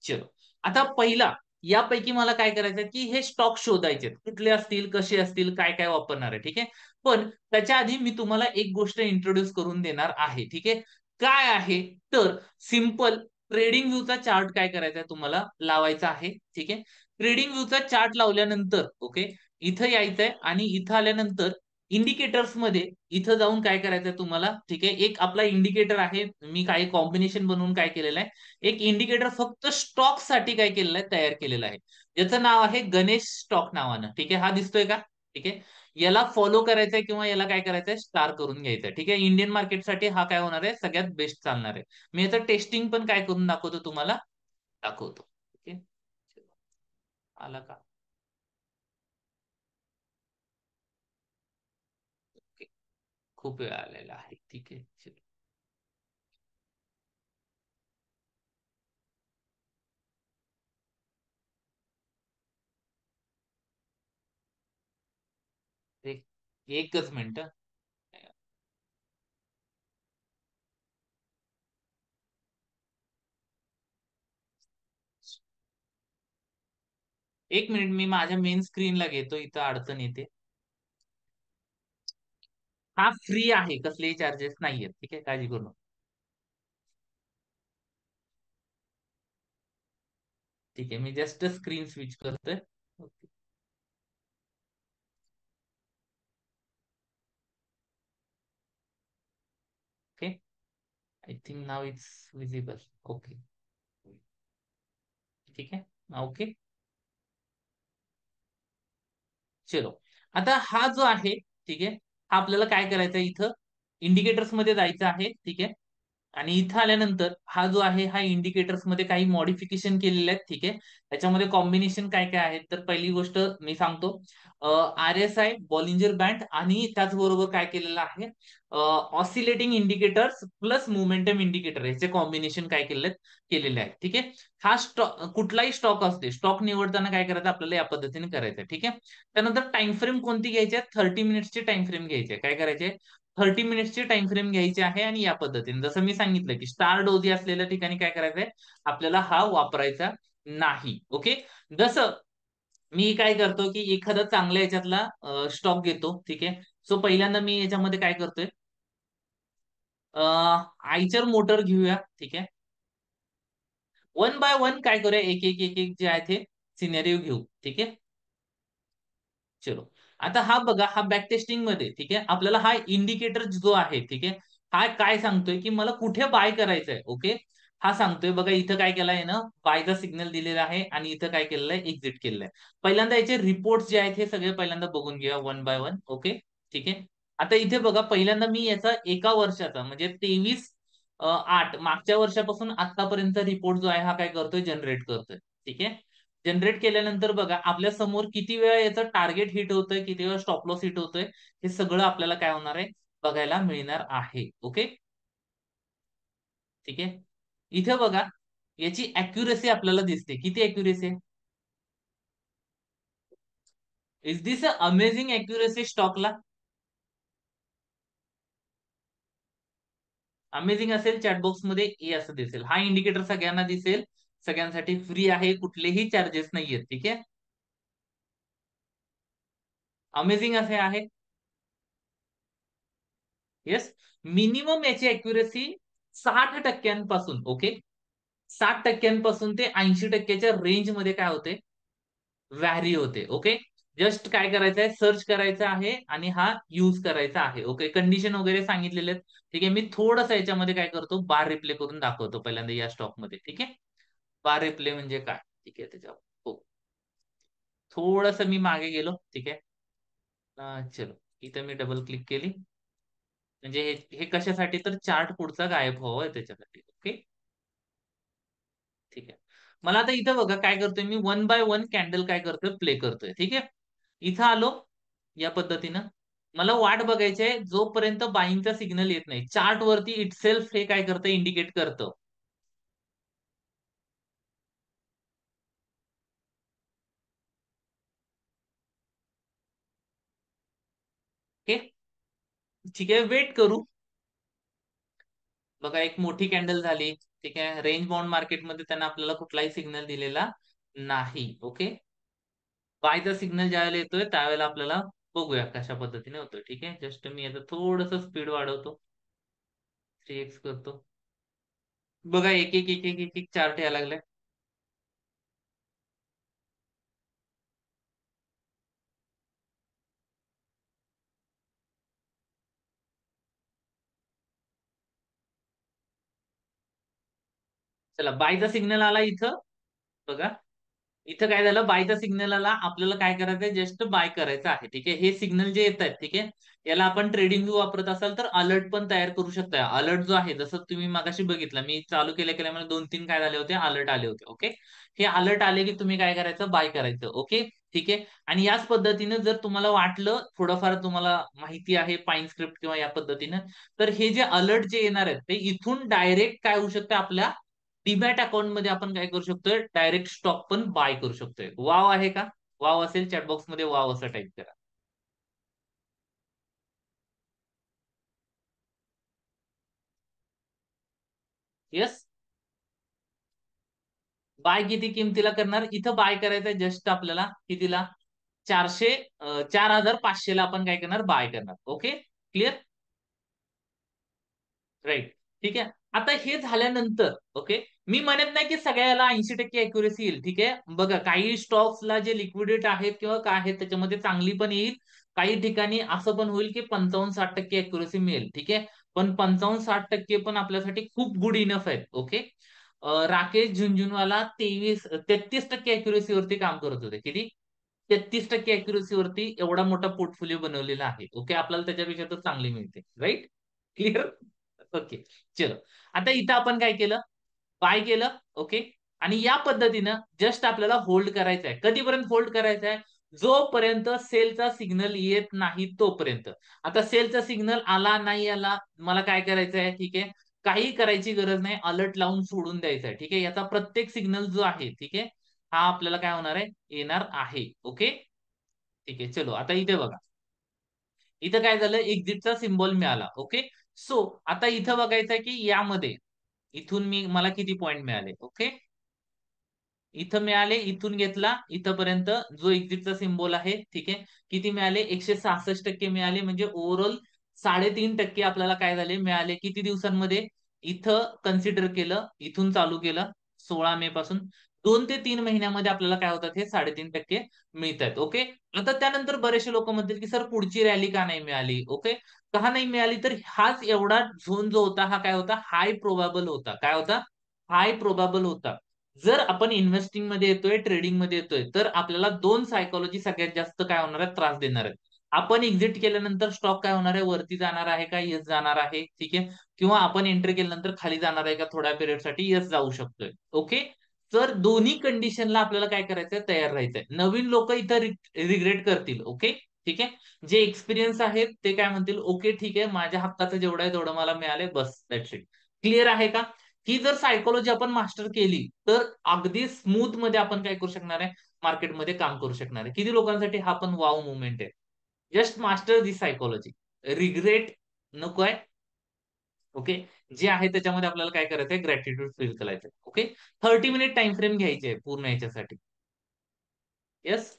A: चलो. आता पहिला, यापैकी मला काय करायचं की हे स्टॉक शोधायचे, कुठले असतील, कसे असतील, काय काय वापरणार आहे. ठीक आहे, पण त्याच्या आधी मी तुम्हाला एक गोष्ट इंट्रोड्यूस करून देणार आहे. ठीक आहे, काय आहे, तर सिंपल ट्रेडिंग व्ह्यूचा चार्ट काय करायचा आहे, तुम्हाला लावायचा आहे. ठीक आहे, ट्रेडिंग व्ह्यूचा चार्ट लावल्यानंतर ओके, इथं यायचंय आणि इथं आल्यानंतर इंडिकेटर्स मध्ये इथं जाऊन काय करायचंय तुम्हाला. ठीक आहे, एक आपला इंडिकेटर आहे, मी काही कॉम्बिनेशन बनवून काय केलेलं आहे, एक इंडिकेटर फक्त स्टॉक साठी काय केलेलं आहे, तयार केलेलं आहे, ज्याचं नाव आहे गणेश स्टॉक नावानं. ठीक आहे, हा दिसतोय का? ठीक आहे, याला फॉलो करायचंय किंवा याला काय करायचंय, स्टार करून घ्यायचंय. ठीक आहे, इंडियन मार्केटसाठी हा काय होणार आहे, सगळ्यात बेस्ट चालणार आहे. मी याचं टेस्टिंग पण काय करून दाखवतो, तुम्हाला दाखवतो. ओके, आला का? ओके, खूप वेळ आलेला आहे. ठीक आहे, चलो. एक एकच मिनिट. 1 मिनिट, मी माझ्या मेन स्क्रीनला घेतो, इथं अडचण येते. हा फ्री आहे, कसलेही चार्जेस नाहीयेत. ठीक आहे, काळजी करू नका. ठीक आहे, मी जस्ट स्क्रीन स्विच करतोय. Okay, okay, I think now it's visible. Okay, ठीक आहे, ओके, चलो. आता हा जो आहे, ठीक आहे, हा आपल्याला काय करायचा आहे, इथं इंडिकेटर्स मध्ये जायचं आहे. ठीक आहे, आणि इथं आल्यानंतर हा जो आहे हा इंडिकेटर्स मध्ये काही मॉडिफिकेशन केलेले आहेत. ठीक आहे, त्याच्यामध्ये कॉम्बिनेशन काय काय आहेत, तर पहिली गोष्ट मी सांगतो, RSI बॉलिंजर बँड आणि त्याचबरोबर काय केलेलं आहे, oscillating indicators plus momentum indicator याचे कॉम्बिनेशन काय केलेले आहेत. ठीक आहे, हा स्टॉक कुठलाही स्टॉक असते, स्टॉक निवडताना काय करायचं आपल्याला, या पद्धतीने करायचं. ठीक आहे, त्यानंतर टाइम फ्रेम कोणती घ्यायची आहे, 30 मिनिट्सची टाइम फ्रेम घ्यायची आहे. काय करायचे, 30 मिनिट्सची टाइम फ्रेम घ्यायची आहे. आणि या पद्धतीने जसं मी सांगितलं की स्टार डोजी असलेल्या ठिकाणी काय करायचंय, आपल्याला हा वापरायचा नाही. ओके. जसं मी काय करतो, की एखादा चांगल्या याच्यातला स्टॉक घेतो. ठीक आहे. सो पहिल्यांदा मी याच्यामध्ये काय करतोय, आयचर मोटर घेऊया. ठीक आहे. वन बाय वन काय करूया, एक एक एक एक जे आहे ते सिनेरिओ घेऊ. ठीक आहे. चलो. आता हा बघा, हा बॅक टेस्टिंग मध्ये ठीक आहे, आपल्याला हा इंडिकेटर जो आहे ठीक आहे, हा काय सांगतोय की मला कुठे बाय करायचंय. ओके. हा सांगतोय बघा, इथं काय केलंय ना, बायचा सिग्नल दिलेला आहे आणि इथं काय केलेलं आहे, एक्झिट केलेलं आहे. पहिल्यांदा याचे रिपोर्ट जे आहेत हे सगळे पहिल्यांदा बघून घेऊया वन बाय वन. ओके. ठीक आहे. आता इथे बघा, पहिल्यांदा मी याचा एका वर्षाचा म्हणजे 23/8 मागच्या वर्षापासून आतापर्यंत रिपोर्ट जो आहे हा काय करतोय, जनरेट करतोय. ठीक आहे. जनरेट केल्यानंतर बघा, आपल्या समोर किती वेळा याचं टार्गेट हिट होतंय, किती वेळा स्टॉप लॉस हिट होतोय, हे सगळं आपल्याला काय होणार आहे, बघायला मिळणार आहे. ओके. ठीक आहे. इथे बघा, याची अॅक्युरेसी आपल्याला दिसते. किती अॅक्युरेसी आहे? Is this a amazing accuracy स्टॉकला? अमेझिंग असेल, चॅटबॉक्स मध्ये ए असं दिसेल. हा इंडिकेटर सगळ्यांना दिसेल, सगळ्यांसाठी फ्री आहे, कुठलेही चार्जेस नाहीयेत. ठीक आहे. अमेझिंग असे आहे. येस. मिनिमम याची अॅक्युरेसी 60%पासून. ओके. 60% ते 80%च्या रेंज मध्ये काय होते, व्हॅरी होते. ओके. जस्ट काय करायचं आहे, सर्च करायचं आहे आणि हा यूज करायचा आहे. ओके. कंडिशन वगैरे सांगितलेले आहेत. ठीक आहे. मी थोडंसं याच्यामध्ये काय करतो, बार रिप्ले करून दाखवतो पहिल्यांदा या स्टॉक मध्ये. ठीक आहे. बार रिप्ले म्हणजे काय, ठीक आहे, त्याच्यावर हो, थोडस मी मागे गेलो. ठीक आहे. चलो. इथं मी डबल क्लिक केली, म्हणजे हे कशासाठी, तर चार्ट पुढचा गायब व्हावा त्याच्यासाठी. ओके. ठीक आहे. मला आता इथं बघा काय करतोय, मी वन बाय वन कॅन्डल काय करतोय, प्ले करतोय. ठीक आहे. इथं आलो या पद्धतीनं. मला वाट बघायची आहे जोपर्यंत बाईंगचा सिग्नल येत नाही. चार्ट वरती इटसेल्फ हे काय करतं, इंडिकेट करतं. ओके. ठीक आहे. वेट करू. बघा, एक मोठी कॅन्डल झाली. ठीक आहे. रेंज बाउंड मार्केटमध्ये त्यांना आपल्याला कुठलाही सिग्नल दिलेला नाही. ओके. बायचा सिग्नल ज्यावेळेला येतोय त्यावेळेला आपल्याला बघूया कशा पद्धतीने होतोय. ठीक आहे. जस्ट मी आता थोडस स्पीड वाढवतो, 3x करतो. बघा, एक एक एक एक एक एक चार्ट यायला लागलाय. चला, बायचा सिग्नल आला इथं. बघा, इथं काय झालं, बायचा सिग्नल आला, आपल्याला काय करायचंय, जस्ट बाय करायचं आहे. ठीक आहे. हे सिग्नल जे येत आहेत, ठीक आहे, याला आपण ट्रेडिंग व्यू वापरत असाल तर अलर्ट पण तयार करू शकता. अलर्ट जो आहे, जसं तुम्ही मागाशी बघितलं, मी चालू केल्या केल्या मला 2-3 काय झाले होते, अलर्ट आले होते. ओके. हे अलर्ट आले की तुम्ही काय करायचं, बाय करायचं. ओके. ठीक आहे. आणि याच पद्धतीनं जर तुम्हाला वाटलं, थोडंफार तुम्हाला माहिती आहे पाईन स्क्रिप्ट किंवा या पद्धतीनं, तर हे जे अलर्ट जे येणार आहेत ते इथून डायरेक्ट काय होऊ शकतं, आपल्या डीमॅट अकाउंट मध्ये आपण काय करू शकतोय, डायरेक्ट स्टॉक पण बाय करू शकतोय. वाव आहे का? वाव असेल, चॅटबॉक्स मध्ये वाव असं टाईप करा. येस. बाय किती किमतीला करणार, इथं बाय करायचंय जस्ट आपल्याला कितीला, 4,500 ला आपण काय करणार, बाय करणार. ओके. क्लिअर. राईट. ठीक आहे. आता हे झाल्यानंतर ओके, मी म्हणत नाही की सगळ्याला 80% अॅक्युरेसी येईल. ठीक आहे. बघा, काही स्टॉक्सला जे लिक्विडेट आहेत किंवा काय आहेत त्याच्यामध्ये चांगली पण येईल. काही ठिकाणी असं पण होईल की 55-60% अॅक्युरेसी मिळेल. ठीक आहे. पण 55-60% पण आपल्यासाठी खूप गुड इनफ आहेत. ओके. राकेश झुंझुनवाला 33% अॅक्युरेसीवरती काम करत होते. किती? 33% अॅक्युरेसीवरती एवढा मोठा पोर्टफोलिओ बनवलेला आहे. ओके. आपल्याला त्याच्यापेक्षा तर चांगली मिळते. राईट. क्लिअर. ओके. चलो. आता इथं आपण काय केलं, बाय केलं. ओके. आणि या पद्धतीनं जस्ट आपल्याला होल्ड करायचं आहे. कधीपर्यंत होल्ड करायचं आहे, जोपर्यंत सेलचा सिग्नल येत नाही तोपर्यंत. आता सेलचा सिग्नल आला नाही आला, मला काय करायचं आहे, ठीक आहे, काही करायची गरज नाही, अलर्ट लावून सोडून द्यायचं आहे. ठीक आहे. याचा प्रत्येक सिग्नल जो आहे, ठीक आहे, हा आपल्याला काय होणार आहे, येणार आहे. ओके. ठीक आहे. चलो. आता इथे बघा, इथं काय झालं, एक्झिटचा सिम्बॉल मिळाला. ओके. सो आता इथं बघायचं आहे की यामध्ये इथून मला किती पॉईंट मिळाले. ओके. इथं मिळाले, इथून घेतला इथपर्यंत जो एक्झिटचा सिम्बॉल आहे, ठीक आहे. किती मिळाले? 166% मिळाले, म्हणजे ओव्हरऑल 3.5% आपल्याला काय झाले मिळाले. किती दिवसांमध्ये? इथं कन्सिडर केलं, इथून चालू केलं 16 मे पासून, 2 ते 3 महिन्यामध्ये आपल्याला काय होतात? हे 3.5% मिळत आहेत. ओके. आता त्यानंतर बरेचसे लोक म्हणतील की सर पुढची रॅली का नाही मिळाली? ओके. का नाही मिळाली? तर हाच एवढा झोन जो होता, हा काय होता? हाय प्रोबॅबल होता. काय होता? हाय प्रोबॅबल होता. जर आपण इन्व्हेस्टिंग मध्ये येतोय, ट्रेडिंग मध्ये येतोय, तर आपल्याला दोन सायकोलॉजी सगळ्यात जास्त काय होणार आहे? त्रास देणार आहेत. आपण एक्झिट केल्यानंतर स्टॉक काय होणार आहे? वरती जाणार आहे का? येस जाणार आहे, ठीक आहे. किंवा आपण एंट्री केल्यानंतर खाली जाणार आहे का? थोड्या पिरियड साठी येस जाऊ शकतोय. ओके. तर दोन्ही कंडिशनला आपल्याला काय करायचंय? तयार राहायचंय. नवीन लोक इथं रिग्रेट करतील. ओके. ठीक आहे. जे एक्सपिरियन्स आहेत ते काय म्हणतील? ओके ठीक आहे, माझ्या हक्काचं जेवढं आहे तेवढं मला मिळालंय, बस दॅट्स इट. क्लिअर आहे का? ही जर सायकोलॉजी आपण मास्टर केली तर अगदी स्मूथ मध्ये आपण काय करू शकणार आहे? मार्केटमध्ये काम करू शकणार आहे. किती लोकांसाठी हा पण वाव मुवमेंट आहे? जस्ट मास्टर दी सायकोलॉजी. रिग्रेट नकोय. ओके. जे आहे त्याच्यामध्ये आपल्याला काय करायचंय? ग्रॅटिट्यूड फील करायचंय. ओके. 30 मिनिट टाइम फ्रेम घ्यायचे आहे पूर्ण याच्यासाठी. येस.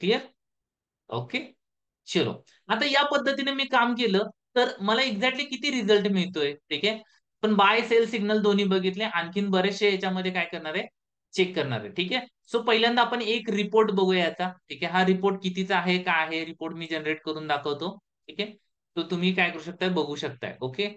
A: क्लिअर. ओके. चलो. आता या पद्धतीने मी काम केलं तर मला एक्झॅक्टली किती रिझल्ट मिळतोय? ठीक आहे. पण बाय सेल सिग्नल दोन्ही बघितले, आणखीन बरेचसे याच्यामध्ये काय करणार आहे? चेक करणार आहे. ठीक आहे. सो पहिल्यांदा आपण एक रिपोर्ट बघूया याचा. ठीक आहे. हा रिपोर्ट कितीचा आहे, काय आहे? रिपोर्ट मी जनरेट करून दाखवतो. ठीक आहे. तो तुम्ही काय करू शकताय? बघू शकताय. ओके.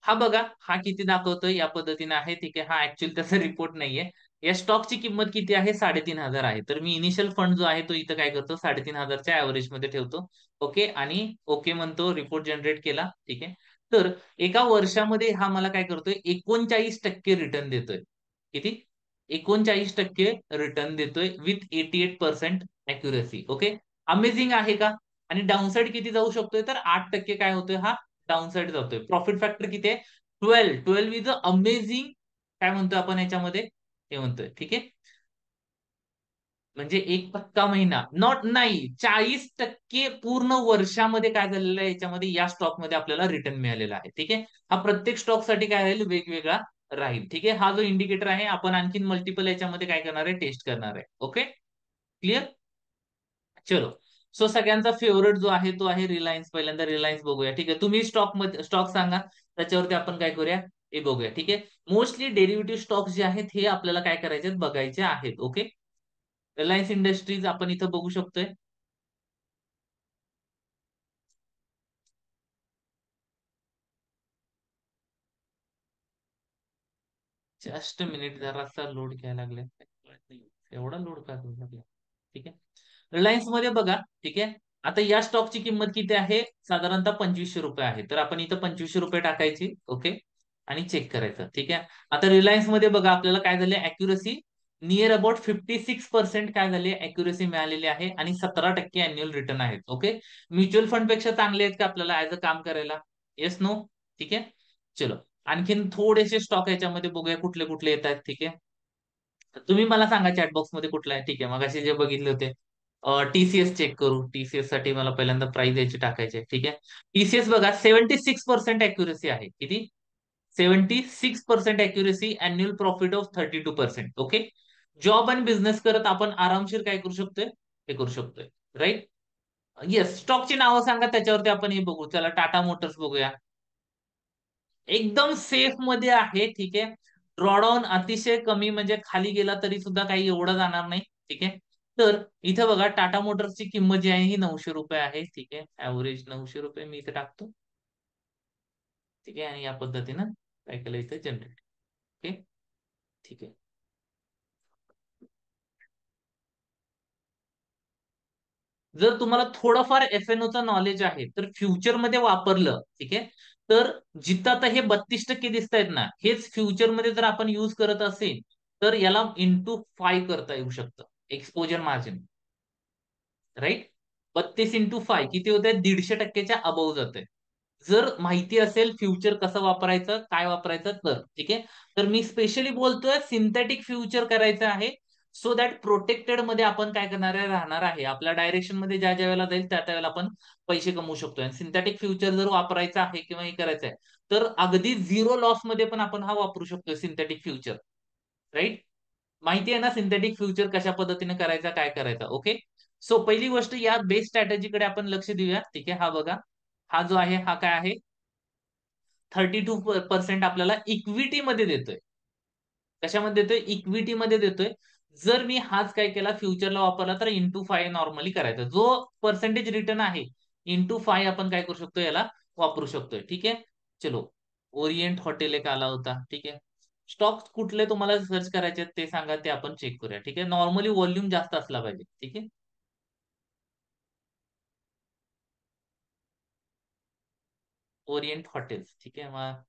A: हा बघा, हा किती दाखवतोय या पद्धतीने आहे. ठीक आहे. हा ऍक्च्युअली त्याचा रिपोर्ट नाहीये. या स्टॉकची किंमत किती आहे? 3,500 आहे. तर मी इनिशियल फंड जो आहे तो इथं काय करतो? 3,500च्या ऍव्हरेज मध्ये ठेवतो. ओके. आणि ओके म्हणतो, रिपोर्ट जनरेट केला. ठीक आहे. तर एका वर्षामध्ये हा मला काय करतोय? 39% रिटर्न देतोय. किती? 39% रिटर्न देतोय विथ 88% अॅक्युरेसी. ओके. अमेझिंग आहे का? आणि डाऊनसाइड किती जाऊ शकतोय? तर 8% काय होतोय? हा डाऊन साइड जातोय. प्रॉफिट फॅक्टर किती आहे? 12 इज अ अमेझिंग. काय म्हणतोय आपण याच्यामध्ये? हे म्हणतोय. ठीक आहे. म्हणजे एक पक्का महिना नॉट नाही, 40% पूर्ण वर्षामध्ये काय झालेलं आहे? याच्यामध्ये या स्टॉक मध्ये आपल्याला रिटर्न मिळालेला आहे. ठीक आहे. हा प्रत्येक स्टॉक साठी काय राहील? वेगवेगळा राहील. ठीक आहे. हा जो इंडिकेटर आहे आपण आणखीन मल्टिपल याच्यामध्ये काय करणार आहे? टेस्ट करणार आहे. ओके. क्लिअर. चलो. सो सगळ्यांचा फेवरेट जो आहे तो आहे रिलायन्स. पहिल्यांदा रिलायन्स बघूया. ठीक आहे. तुम्ही स्टॉक मध्ये स्टॉक सांगा, त्याच्यावरती आपण काय करूया? हे बघूया. ठीक आहे. मोस्टली डेरिव्हेटिव्ह स्टॉक्स जे आहेत हे आपल्याला काय करायचे आहेत? बघायचे आहेत. ओके. रिलायन्स इंडस्ट्रीज आपण इथं बघू शकतोय. जस्ट मिनिट, जरासा लोड घ्यायला लागलाय. एवढा लोड का घेऊ लागला? ठीक आहे. रिलायन्स मध्ये बघा. ठीक आहे. आता या स्टॉकची किंमत किती आहे? साधारणतः 2500 रुपये आहे. तर आपण इथं 2500 रुपये टाकायची. ओके. आणि चेक करायचं. ठीक आहे. आता रिलायन्स मध्ये बघा आपल्याला काय झाले? अॅक्युरेसी नियर अबाउट 56% काय झाली? अॅक्युरेसी मिळालेली आहे आणि 17% अॅन्युअल रिटर्न आहेत. ओके. म्युच्युअल फंड पेक्षा चांगले आहेत का आपल्याला ऍज अ काम करायला? Yes no. ठीक आहे. चलो. आणखीन थोडेसे स्टॉक याच्यामध्ये बघूया कुठले कुठले येत आहेत. ठीक आहे. तुम्ही मला सांगा चॅटबॉक्स मध्ये कुठला आहे. ठीक आहे. मग असे जे बघितले होते. टीसीएस चेक करू. टीसीएस साठी मला पहिल्यांदा प्राइस याची टाकायची आहे. ठीक आहे. टीसीएस बघा 76% अॅक्युरेसी आहे. किती? 76% accuracy, annual profit of 32%. Okay. Job आणि बिझनेस करत आपण आरामशीर काय करू शकतोय? हे करू शकतोय. राईट. येस. स्टॉकची नावं सांगा, त्याच्यावरती आपण हे बघू. चला टाटा मोटर्स बघूया. एकदम सेफ मध्ये आहे. ठीक आहे. ड्रॉडाऊन अतिशय कमी, म्हणजे खाली गेला तरी सुद्धा काही एवढं जाणार नाही. ठीक आहे. तर इथं बघा टाटा मोटर्सची किंमत जी आहे ही 900 रुपये आहे. ठीक आहे. ऍव्हरेज 900 रुपये मी इथे टाकतो. ठीक आहे. आणि या पद्धतीनं काय केलं इथे? जनरेट. ओके. ठीक आहे. जर तुम्हाला थोडंफार एफ-एन-ओचं नॉलेज आहे तर फ्युचरमध्ये वापरलं. ठीक आहे. तर जिथं आता हे 32% दिसत आहेत ना, हेच फ्युचरमध्ये जर आपण युज करत असेल तर याला इंटू 5 करता येऊ शकतं एक्सपोजर मार्जिन. राईट. 32 × 5 किती होते? 150%च्या अबव जाते. जर माहिती असेल फ्युचर कसं वापरायचं, काय वापरायचं तर. ठीक आहे. तर मी स्पेशली बोलतोय सिंथेटिक फ्युचर करायचं आहे. सो दॅट प्रोटेक्टेड मध्ये आपण काय करणार आहे? राहणार आहे. आपल्या डायरेक्शन मध्ये ज्या ज्या वेळेला जाईल त्या त्या वेळेला आपण पैसे कमवू शकतोय. सिंथेटिक फ्युचर जर वापरायचं आहे किंवा हे करायचं आहे तर अगदी झिरो लॉस मध्ये पण आपण हा वापरू शकतो सिंथेटिक फ्युचर. राईट? माहिती आहे ना सिंथेटिक फ्युचर कशा पद्धतीने करायचा, काय करायचा. ओके. सो पहिली गोष्ट या बेस स्ट्रॅटेजीकडे आपण लक्ष देऊया. ठीक आहे. हा बघा, हा जो आहे हा काय आहे, 32% आपल्याला इक्विटी मध्ये देतोय. कशामध्ये देतोय? इक्विटी मध्ये देतोय. जर मी हाच काय केला, फ्युचरला वापरला तर इंटू 5 नॉर्मली करायचा. जो पर्सेंटेज रिटर्न आहे इंटू 5 आपण काय करू शकतो, याला वापरू शकतोय. ठीक आहे. चलो, ओरिएंट हॉटेल एक आला होता. ठीक आहे. स्टॉक्स कुठले तुम्हाला सर्च करायचे ते सांगा, ते आपण चेक करूया. ठीक आहे. नॉर्मली व्हॉल्यूम जास्त असला पाहिजे. ठीक आहे. Orient hotels. ठीक आहे. मग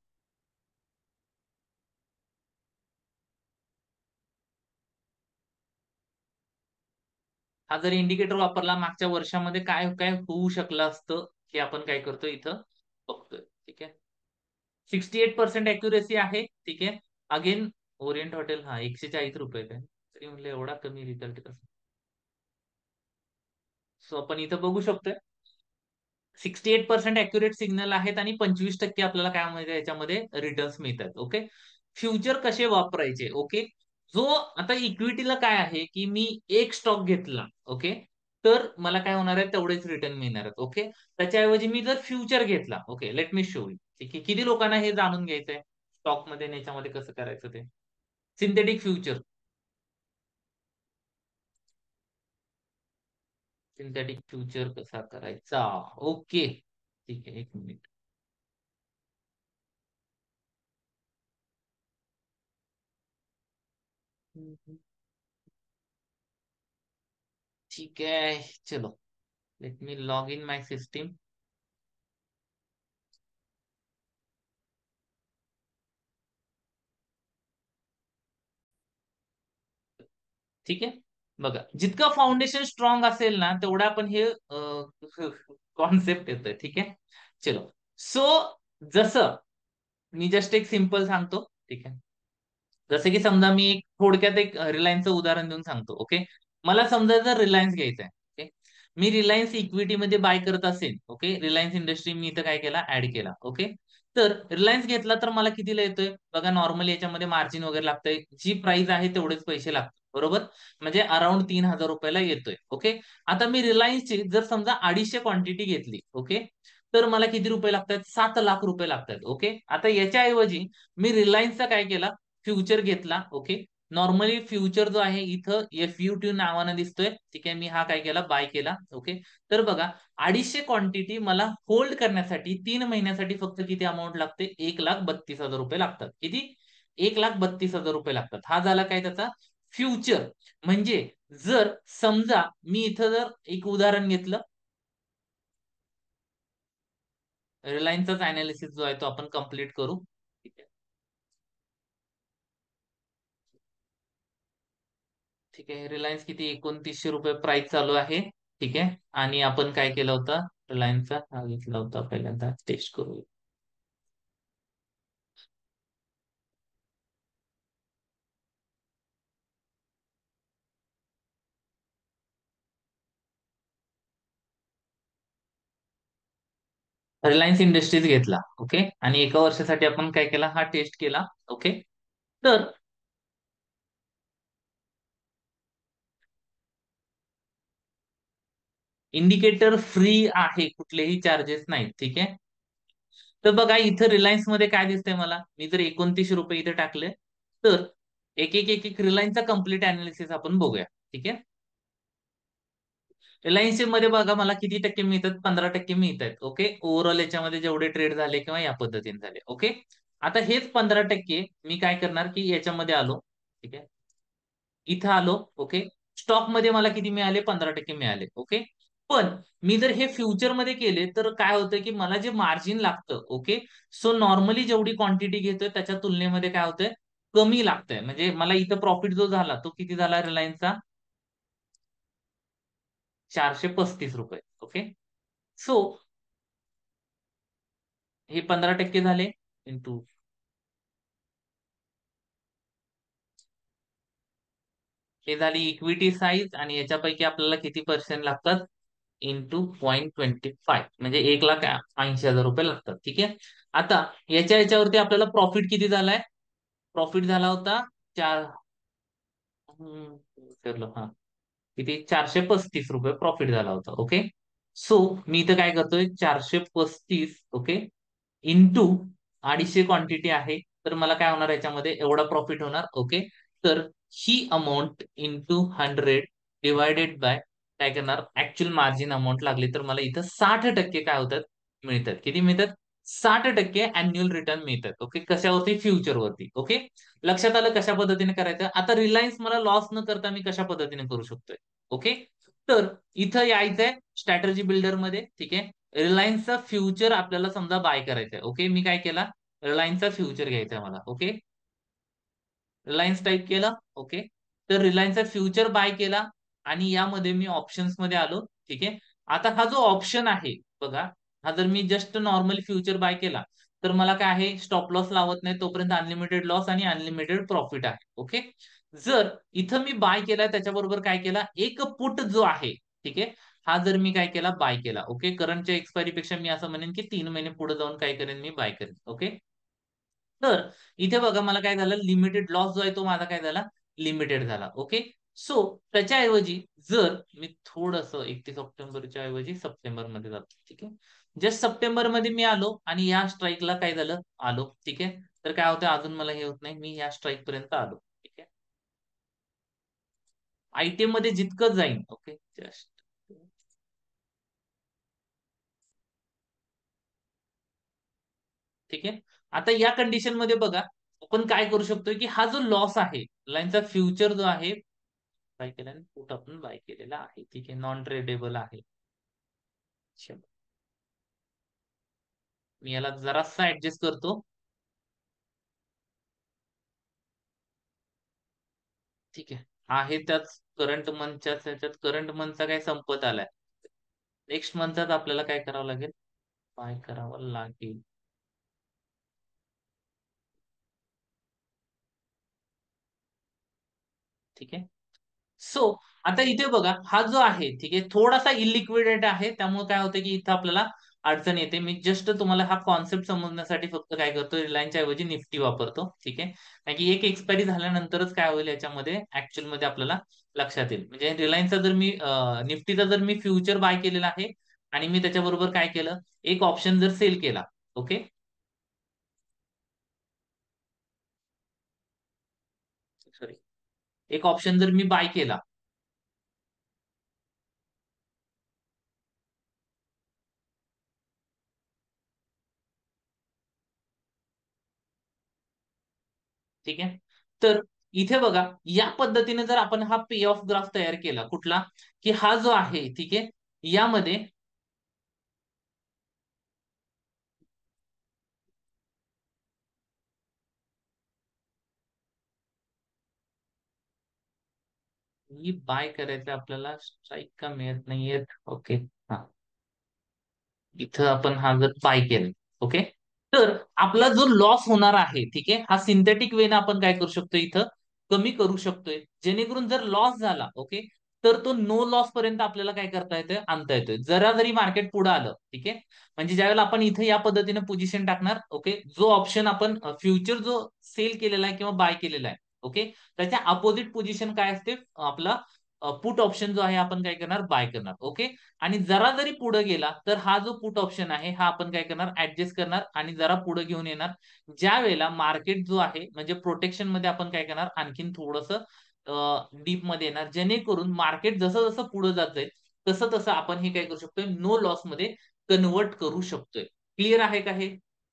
A: हा जर इंडिकेटर वापरला मागच्या वर्षामध्ये काय काय होऊ शकलं असतं, हे आपण काय करतोय इथं बघतोय. ठीक आहे. 68% अॅक्युरेसी आहे. ठीक आहे. अगेन ओरिएंट हॉटेल, हा 140 रुपये काय तरी म्हणलं, एवढा कमी रिझल्ट कसं. सो आपण इथं बघू शकतोय 68% अॅक्युरेट सिग्नल आहेत आणि 25% आपल्याला काय माहिती याच्यामध्ये रिटर्न्स मिळतात. ओके. फ्युचर कसे वापरायचे. ओके. जो आता इक्विटीला काय आहे की मी एक स्टॉक घेतला. ओके. तर मला काय होणार आहे, तेवढेच रिटर्न मिळणार आहेत. ओके. त्याच्याऐवजी मी जर फ्युचर घेतला. Okay, let me show you. ठीक आहे. किती लोकांना हे जाणून घ्यायचंय स्टॉक मध्ये आणि याच्यामध्ये कसं करायचं ते. Synthetic future. सिंथेटिक फ्युचर कसा करायचा. ओके. ठीक आहे, एक मिनिट. ठीक है, चलो, let me log in my system. ठीक आहे. बघा, जितकं फाउंडेशन स्ट्रॉंग असेल ना, तेवढा आपण हे कॉन्सेप्ट येतोय. ठीक आहे. चलो. सो जसं मी जस्ट एक सिंपल सांगतो. ठीक आहे. जसं की समजा मी एक थोडक्यात एक रिलायन्सचं उदाहरण देऊन सांगतो. ओके. मला समजा जर रिलायन्स घ्यायचा आहे. ओके. मी रिलायन्स इक्विटीमध्ये बाय करत असेल. ओके. रिलायन्स इंडस्ट्री मी इथं काय केला, ऍड केला. ओके. तर रिलायन्स घेतला तर मला कितीला येतोय बघा, नॉर्मली याच्यामध्ये मार्जिन वगैरे लागतंय, जी प्राइस आहे तेवढेच पैसे लागतात. बरोबर. म्हणजे अराउंड 3,000 रुपयाला येतोय. ओके. आता मी रिलायन्सची जर समजा 250 क्वांटिटी घेतली. ओके. तर मला किती रुपये लागतात, 7 लाख रुपये लागतात. ओके. आता याच्याऐवजी मी रिलायन्सचा काय केला, फ्युचर घेतला. ओके. नॉर्मली फ्युचर जो आहे इथं FUT नावानं दिसतोय. ठीक आहे. मी हा काय केला, बाय केला. ओके. तर बघा, 250 क्वांटिटी मला होल्ड करण्यासाठी 3 महिन्यासाठी फक्त किती अमाऊंट लागते, 1,32,000 रुपये लागतात. किती? 1,32,000 रुपये लागतात. हा झाला काय त्याचा फ्युचर. म्हणजे जर समजा मी इथं जर एक उदाहरण घेतलं, रिलायन्सचाच अनालिसिस जो आहे तो आपण कम्प्लीट करू. ठीक आहे. ठीक आहे. रिलायन्स किती, 2900 रुपये प्राइस चालू आहे. ठीक आहे. आणि आपण काय केलं होतं, रिलायन्सचा हा घेतला होता पहिल्यांदा, टेस्ट करू. रिलायन्स इंडस्ट्रीज घेतला. ओके. आणि एका वर्षासाठी आपण काय केला, हा टेस्ट केला. ओके. तर इंडिकेटर फ्री आहे, कुठलेही चार्जेस नाहीत. ठीक आहे. तर बघा इथं रिलायन्स मध्ये काय दिसतंय मला, मी जर 29 रुपये इथे टाकले, तर एक एक एक एक रिलायन्सचा कम्प्लीट अनालिसिस आपण बघूया. ठीक आहे. रिलायन्स मध्ये बघा मला किती टक्के मिळतात, 15% मिळतात. ओके. ओव्हरऑल याच्यामध्ये जेवढे ट्रेड झाले किंवा या पद्धतीने झाले. ओके. आता हेच 15% मी काय करणार की याच्यामध्ये आलो. ठीक आहे. इथं आलो. ओके. स्टॉक मध्ये मला किती मिळाले, 15% मिळाले. ओके. पण मी जर हे फ्युचर मध्ये केले तर काय होतं की मला जे मार्जिन लागतं. ओके. सो नॉर्मली जेवढी क्वांटिटी घेतोय त्याच्या तुलनेमध्ये काय होतंय, कमी लागतंय. म्हणजे मला इथं प्रॉफिट जो झाला तो किती झाला रिलायन्सचा, 435 रुपये. ओके. सो हे 15% झाले इंटू, हे झाली इक्विटी साईज आणि याच्यापैकी आपल्याला किती पर्सेंट लागतात, इंटू 0.25 म्हणजे 1,80,000 रुपये लागतात. ठीक आहे. आता याच्यावरती आपल्याला प्रॉफिट किती झालाय? प्रॉफिट झाला होता चार विसरलो हा किती 435 रुपये प्रॉफिट झाला होता. ओके. सो मी इथं काय करतोय 435. ओके. इंटू 250 क्वांटिटी आहे तर मला काय होणार याच्यामध्ये एवढा प्रॉफिट होणार. ओके. तर ही अमाऊंट इंटू 100 डिवायडेड बाय काय करणार ऍक्च्युअल मार्जिन अमाऊंट लागली तर मला इथं 60% काय होतात मिळतात. किती मिळतात? 60% अॅन्युअल रिटर्न मिळतात. ओके. कशावरती? फ्युचरवरती. ओके. लक्षात आलं कशा पद्धतीने करायचं. आता रिलायन्स मला लॉस न करता मी कशा पद्धतीने करू शकतोय. ओके. तर इथं यायचंय स्ट्रॅटर्जी बिल्डर मध्ये. ठीक आहे. रिलायन्सचा फ्युचर आपल्याला समजा बाय करायचा आहे. ओके. मी काय केला रिलायन्सचा फ्युचर घ्यायचा आहे मला. ओके. रिलायन्स टाईप केलं. ओके. तर रिलायन्सचा फ्युचर बाय केला आणि यामध्ये मी ऑप्शन्स मध्ये आलो. ठीक आहे. आता हा जो ऑप्शन आहे बघा, हा जर मी जस्ट नॉर्मल फ्युचर बाय केला तर मला काय आहे स्टॉप लॉस लावत नाही तोपर्यंत अनलिमिटेड लॉस आणि अनलिमिटेड प्रॉफिट आहे. ओके. जर इथं मी बाय केला त्याच्याबरोबर काय केला एक पुट जो आहे. ठीक आहे. हा जर मी काय केला बाय केला. ओके. करंटच्या एक्सपायरी पेक्षा मी असं म्हणेन की 3 महिने पुढे जाऊन काय करेन मी बाय करेन. ओके. तर इथे बघा मला काय झालं लिमिटेड लॉस जो आहे तो माझा काय झाला लिमिटेड झाला. ओके. सो त्याच्याऐवजी जर मी थोडस 31 ऑक्टोबरच्या ऐवजी सप्टेंबर मध्ये जातो. ठीक आहे. जस्ट सप्टेंबर मध्ये मी आलो आणि या स्ट्राईकला काय झालं आलो. ठीक आहे. तर काय होतं अजून मला हे होत नाही मी या स्ट्राईक पर्यंत आलो. ठीक आहे. आयटीएम मध्ये जितकं जाईन. ओके. जस्ट ठीक आहे. आता या कंडिशन मध्ये बघा आपण काय करू शकतोय की हा जो लॉस आहे लाईनचा फ्युचर जो आहे बाय केला आणि पुट आपण बाय केलेला आहे. ठीक आहे. नॉन ट्रेडेबल आहे. चलो. मी याला जरासा ऍडजस्ट करतो. ठीक आहे. आहे त्याच करंट मंथच्या त्याच्यात करंट मंथचा काय संपत आलाय. नेक्स्ट मंथचाच आपल्याला काय करावं लागेल बाय करावं लागेल. ठीक आहे. सो आता इथे बघा हा जो आहे ठीक आहे थोडासा इलिक्विडेट आहे त्यामुळे काय होतं की इथं आपल्याला अडचण येते. मी जस्ट तुम्हाला हा कॉन्सेप्ट समजण्यासाठी फक्त काय करतो रिलायन्सच्या ऐवजी निफ्टी वापरतो. ठीक आहे. कारण की एक एक्सपायरी झाल्यानंतरच काय होईल याच्यामध्ये ऍक्च्युअल मध्ये आपल्याला लक्षात येईल. म्हणजे रिलायन्सचा जर मी निफ्टीचा जर मी फ्युचर बाय केलेला आहे आणि मी त्याच्याबरोबर काय केलं एक ऑप्शन जर सेल केला. ओके. सॉरी. एक ऑप्शन जर मी बाय केला. ठीक आहे. तर इथे बघा या पद्धतीने जर आपण हा पे ऑफ ग्राफ तयार केला कुठला की हा जो आहे ठीक आहे यामध्ये ही बाय करायचं आपल्याला स्ट्राईक का मिळत नाहीये. ओके. हा इथं आपण हा जर बाय केला. ओके. तर आपला जो लॉस होणार आहे ठीक आहे हा सिंथेटिक वेने आपण काय करू शकतो इथं कमी करू शकतोय जेणेकरून जर लॉस झाला. ओके. तर तो नो लॉस पर्यंत आपल्याला काय करता येतोय आणता येतोय जरा जरी मार्केट पुढे आलं. ठीक आहे. म्हणजे ज्यावेळेला आपण इथे या पद्धतीने पोझिशन टाकणार. ओके. जो ऑप्शन आपण फ्युचर जो सेल केलेला आहे किंवा बाय केलेला आहे. ओके. त्याच्या अपोजिट पोझिशन काय असते आपला पुट ऑप्शन जो आहे आपण काय करणार बाय करणार. ओके. आणि जरा जरी पुढे गेला तर हा जो पुट ऑप्शन आहे हा आपण काय करणार ऍडजस्ट करणार आणि जरा पुढे घेऊन येणार. ज्या वेळेला मार्केट जो आहे म्हणजे प्रोटेक्शन मध्ये आपण काय करणार आणखीन थोडस डीप मध्ये येणार जेणेकरून मार्केट जसं जसं पुढे जात जाईल तसं तसं आपण हे काय करू शकतोय नो लॉस मध्ये कन्वर्ट करू शकतोय. क्लिअर आहे का हे?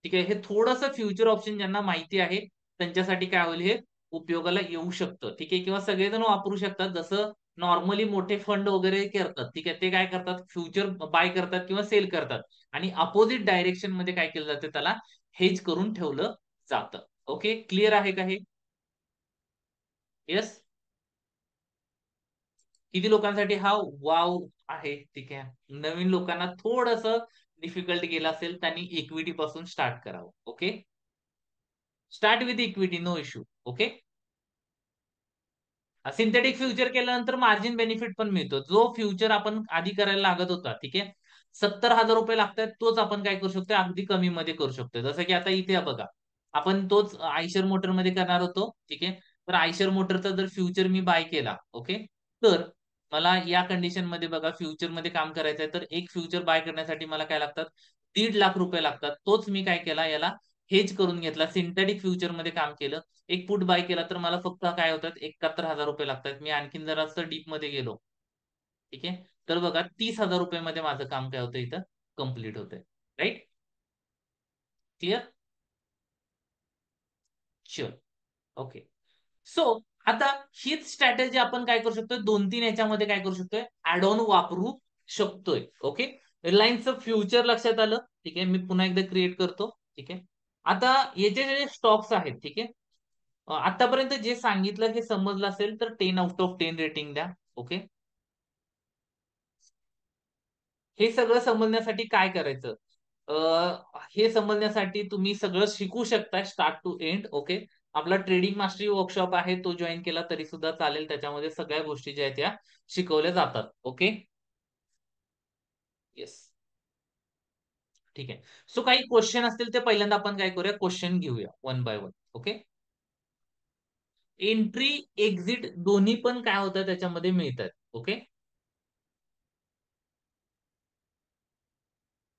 A: ठीक आहे. हे थोडंसं फ्युचर ऑप्शन ज्यांना माहिती आहे त्यांच्यासाठी काय होईल हे उपयोगाला येऊ शकतं. ठीक आहे. किंवा सगळेजण वापरू शकतात जसं नॉर्मली मोठे फंड वगैरे करतात. ठीक आहे. ते काय करतात फ्युचर बाय करतात किंवा सेल करतात आणि अपोजिट डायरेक्शन मध्ये काय केलं जातं त्याला हेज करून ठेवलं जातं. ओके. क्लिअर आहे का हे? येस. किती लोकांसाठी हा वाव आहे. ठीक आहे. नवीन लोकांना थोडस डिफिकल्ट गेलं असेल त्यांनी इक्विटी पासून स्टार्ट करावं. Okay. Start with equity no issue. Okay. Synthetic future केल्यानंतर मार्जिन बेनिफिट पण मिळतो. जो फ्युचर आपण आधी करायला लागत होता, ठीक आहे, 70,000 रुपये लागतात, तोच आपण काय करू शकतो, अगदी कमी मध्ये करू शकतो. जसं की आता इथे बघा, आपण तोच आयशर मोटर मध्ये करणार होतो, ठीक आहे. तर आयशर मोटरचा जर फ्युचर मी बाय केला, ओके, तर मला या कंडिशन मध्ये बघा, फ्युचर मध्ये काम करायचं आहे, तर एक फ्युचर बाय करण्यासाठी मला काय लागतात, 1.5 लाख रुपये लागतात. तोच मी काय केला, याला हेज करून घेतला, सिंथेटिक फ्युचर मध्ये काम केलं, एक पुट बाय केला, तर मला फक्त काय होतात, 71,000 रुपये लागतात. मी आणखीन जरासं डीप मध्ये गेलो, ठीक आहे, तर बघा 30,000 रुपये मध्ये माझं काम काय होतं, इथं कम्प्लीट होतंय. Right? Clear? Sure. Okay. So आता हीच स्ट्रॅटेजी आपण काय करू शकतो, 2-3 याच्यामध्ये काय करू शकतोय, ऍड ऑन वापरू शकतोय. ओके. रिलायन्सचं फ्युचर लक्षात आलं, ठीक आहे. मी पुन्हा एकदा क्रिएट करतो, ठीक आहे. आता याचे जे स्टॉक्स आहेत, ठीक आहे, आतापर्यंत जे सांगितलं हे समजलं असेल तर 10 आउट ऑफ 10 रेटिंग द्या. ओके. हे सगळं समजण्यासाठी काय करायचं? हे समजण्यासाठी तुम्ही सगळं शिकू शकता स्टार्ट टू एंड. ओके. आपला ट्रेडिंग मास्टरी वर्कशॉप आहे, तो जॉईन केला तरी सुद्धा चालेल. त्याच्यामध्ये सगळ्या गोष्टी ज्या आहेत त्या शिकवल्या जातात. ओके. येस. ठीक आहे. सो काही क्वेश्चन असतील ते पहिल्यांदा आपण काय करूया, क्वेश्चन घेऊया one by one. Okay. Entry exit दोन्ही पण काय होतं त्याच्यामध्ये मिळतात. ओके.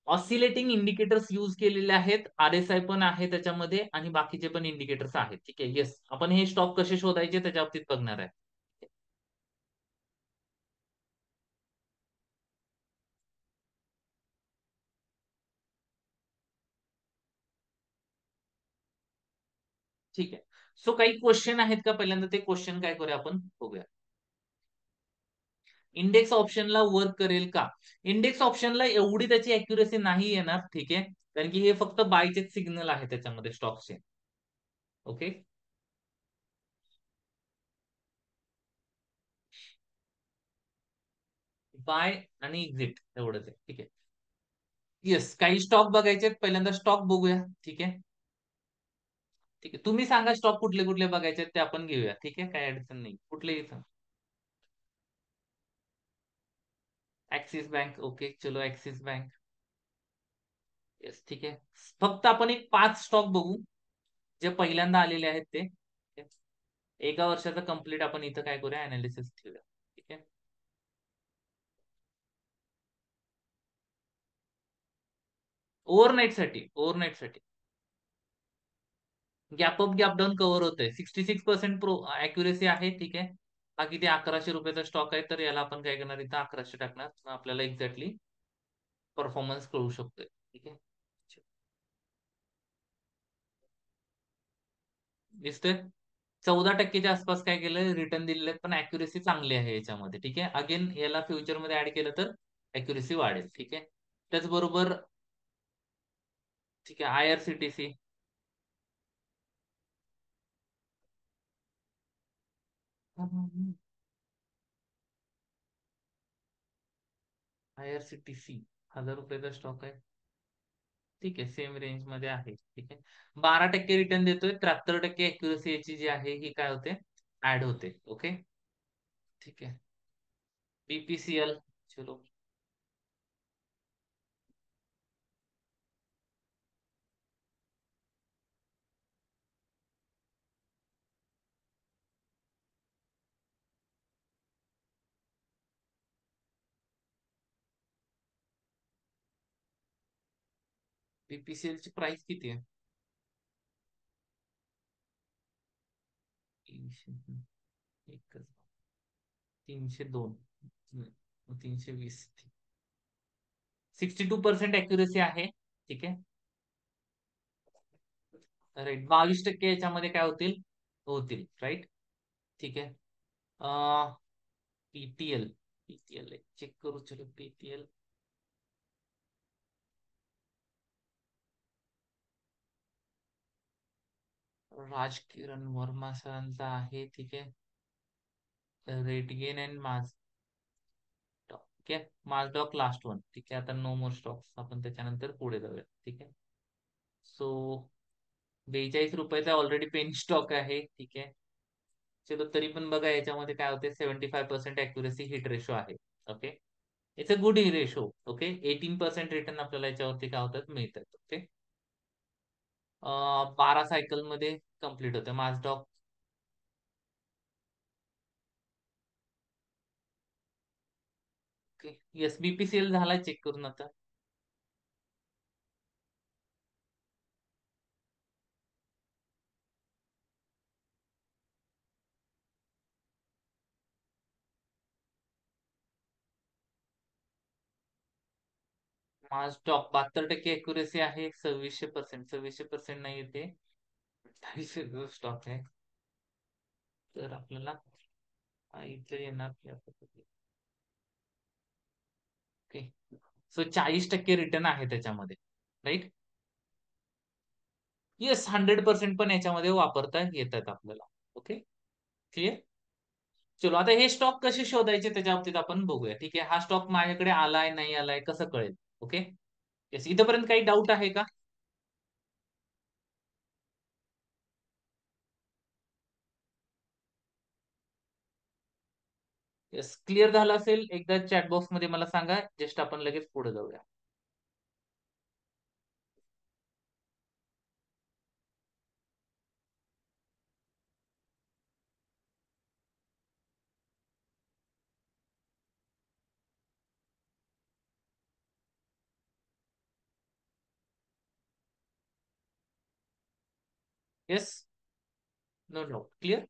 A: ऑसिलेटिंग इंडिकेटर्स यूज केलेले आहेत, RSI पण आहे त्याच्यामध्ये आणि बाकीचे पण इंडिकेटर्स आहेत. ठीक आहे. येस, आपण हे स्टॉक कसे शोधायचे त्याच्या बाबतीत बघणार आहे. ठीक आहे. सो काही क्वेश्चन आहेत का, पहिल्यांदा ते क्वेश्चन काय करूया आपण बघूया. इंडेक्स ऑप्शनला वर्क करेल का? इंडेक्स ऑप्शनला एवढी त्याची अॅक्युरेसी नाही येणार, ठीक आहे, कारण की हे फक्त बायचे सिग्नल आहे त्याच्यामध्ये स्टॉक्सचे. ओके. बाय आणि एक्झिट एवढंच आहे. ठीक आहे. येस, काही स्टॉक बघायचे आहेत. पहिल्यांदा स्टॉक बघूया. ठीक आहे. ठीक आहे, तुम्ही सांगा स्टॉक कुठले कुठले बघायचे आहेत ते आपण घेऊया. ठीक आहे, काय अडचण नाही, कुठलेही सांग. Axis bank. ओके, चलो ऍक्सिस बँक. येस, ठीक आहे. फक्त आपण एक 5 स्टॉक बघू जे पहिल्यांदा आलेले आहेत ते. ठीक आहे? एका वर्षाचा कंप्लीट आपण इथं काय करूया, अनालिसिस ठेवूया. ठीक आहे. ओव्हरनाईट साठी gap up gap down cover होतंय. 66% प्रो अॅक्युरेसी आहे. ठीक आहे. बाकी ते 1100 रुपयाचा स्टॉक आहे, तर याला आपण काय करणार, इथं 1100 टाकणार, आपल्याला एक्झॅक्टली परफॉर्मन्स कळू शकतोय. ठीक आहे. दिसतोय. 14% आसपास काय केलं, रिटर्न दिलेले आहेत, पण अॅक्युरेसी चांगली आहे याच्यामध्ये. ठीक आहे. अगेन याला फ्युचर मध्ये ऍड केलं तर अॅक्युरेसी वाढेल. ठीक आहे. त्याचबरोबर, ठीक आहे, IRCTC. IRCTC 1000 रुपयाचा स्टॉक आहे. ठीक आहे, सेम रेंज मध्ये आहे. ठीक आहे. 12% रिटर्न देतोय, 73% अॅक्युरेसी याची जी आहे ही काय होते, ऍड होते. ओके. ठीक आहे. BPCL. चलो. BPCL ची प्राइस किती आहे? 300. एकच. 302. 320. 62% अॅक्युरेसी आहे. ठीक आहे. राईट. 22% याच्यामध्ये काय होतील, राईट. ठीक आहे. PTL. PTL चेक करू, चलो PTL. राजकिरण वर्मा सरांचा आहे. ठीक आहे. रेट गेन अँड माझ ठीक आहे. माझडॉक लास्ट वन. ठीक आहे. आता नो मोर स्टॉक्स, आपण त्याच्यानंतर पुढे जाऊया. ठीक आहे. सो 42 रुपयाचा ऑलरेडी पेन स्टॉक आहे. ठीक आहे. चलो तरी पण बघा याच्यामध्ये काय होते, 75% ऍक्युरेसी हिट रेशो आहे. Okay, it's a good ratio. Okay, 18% return आपल्याला याच्यावरती काय होतात, मिळतात. ओके, 12 सायकल मध्ये कम्प्लीट होते माझ. ओके, येस, बीपीसीएल झाला, चेक करून आता. माझ 72% अॅक्युरेसी आहे. 2600%, 2600% नाही येते, 2800 स्टॉक आहे. तर आपल्याला इथे येणार की आता ओके, सो 40% रिटर्न आहे त्याच्यामध्ये, राईट. येस, 100% पण याच्यामध्ये वापरता येतात आपल्याला. Okay, clear. चलो आता हे स्टॉक कसे शोधायचे त्याच्या बाबतीत आपण बघूया. ठीक आहे, हा स्टॉक माझ्याकडे आलाय नाही आलाय कसं कळेल. ओके, येस, इथपर्यंत काही डाऊट आहे का? येस, क्लिअर झालं असेल एकदा चॅट बॉक्स मध्ये मला सांगा, जस्ट आपण लगेच पुढे जाऊया. Yes, no no, clear.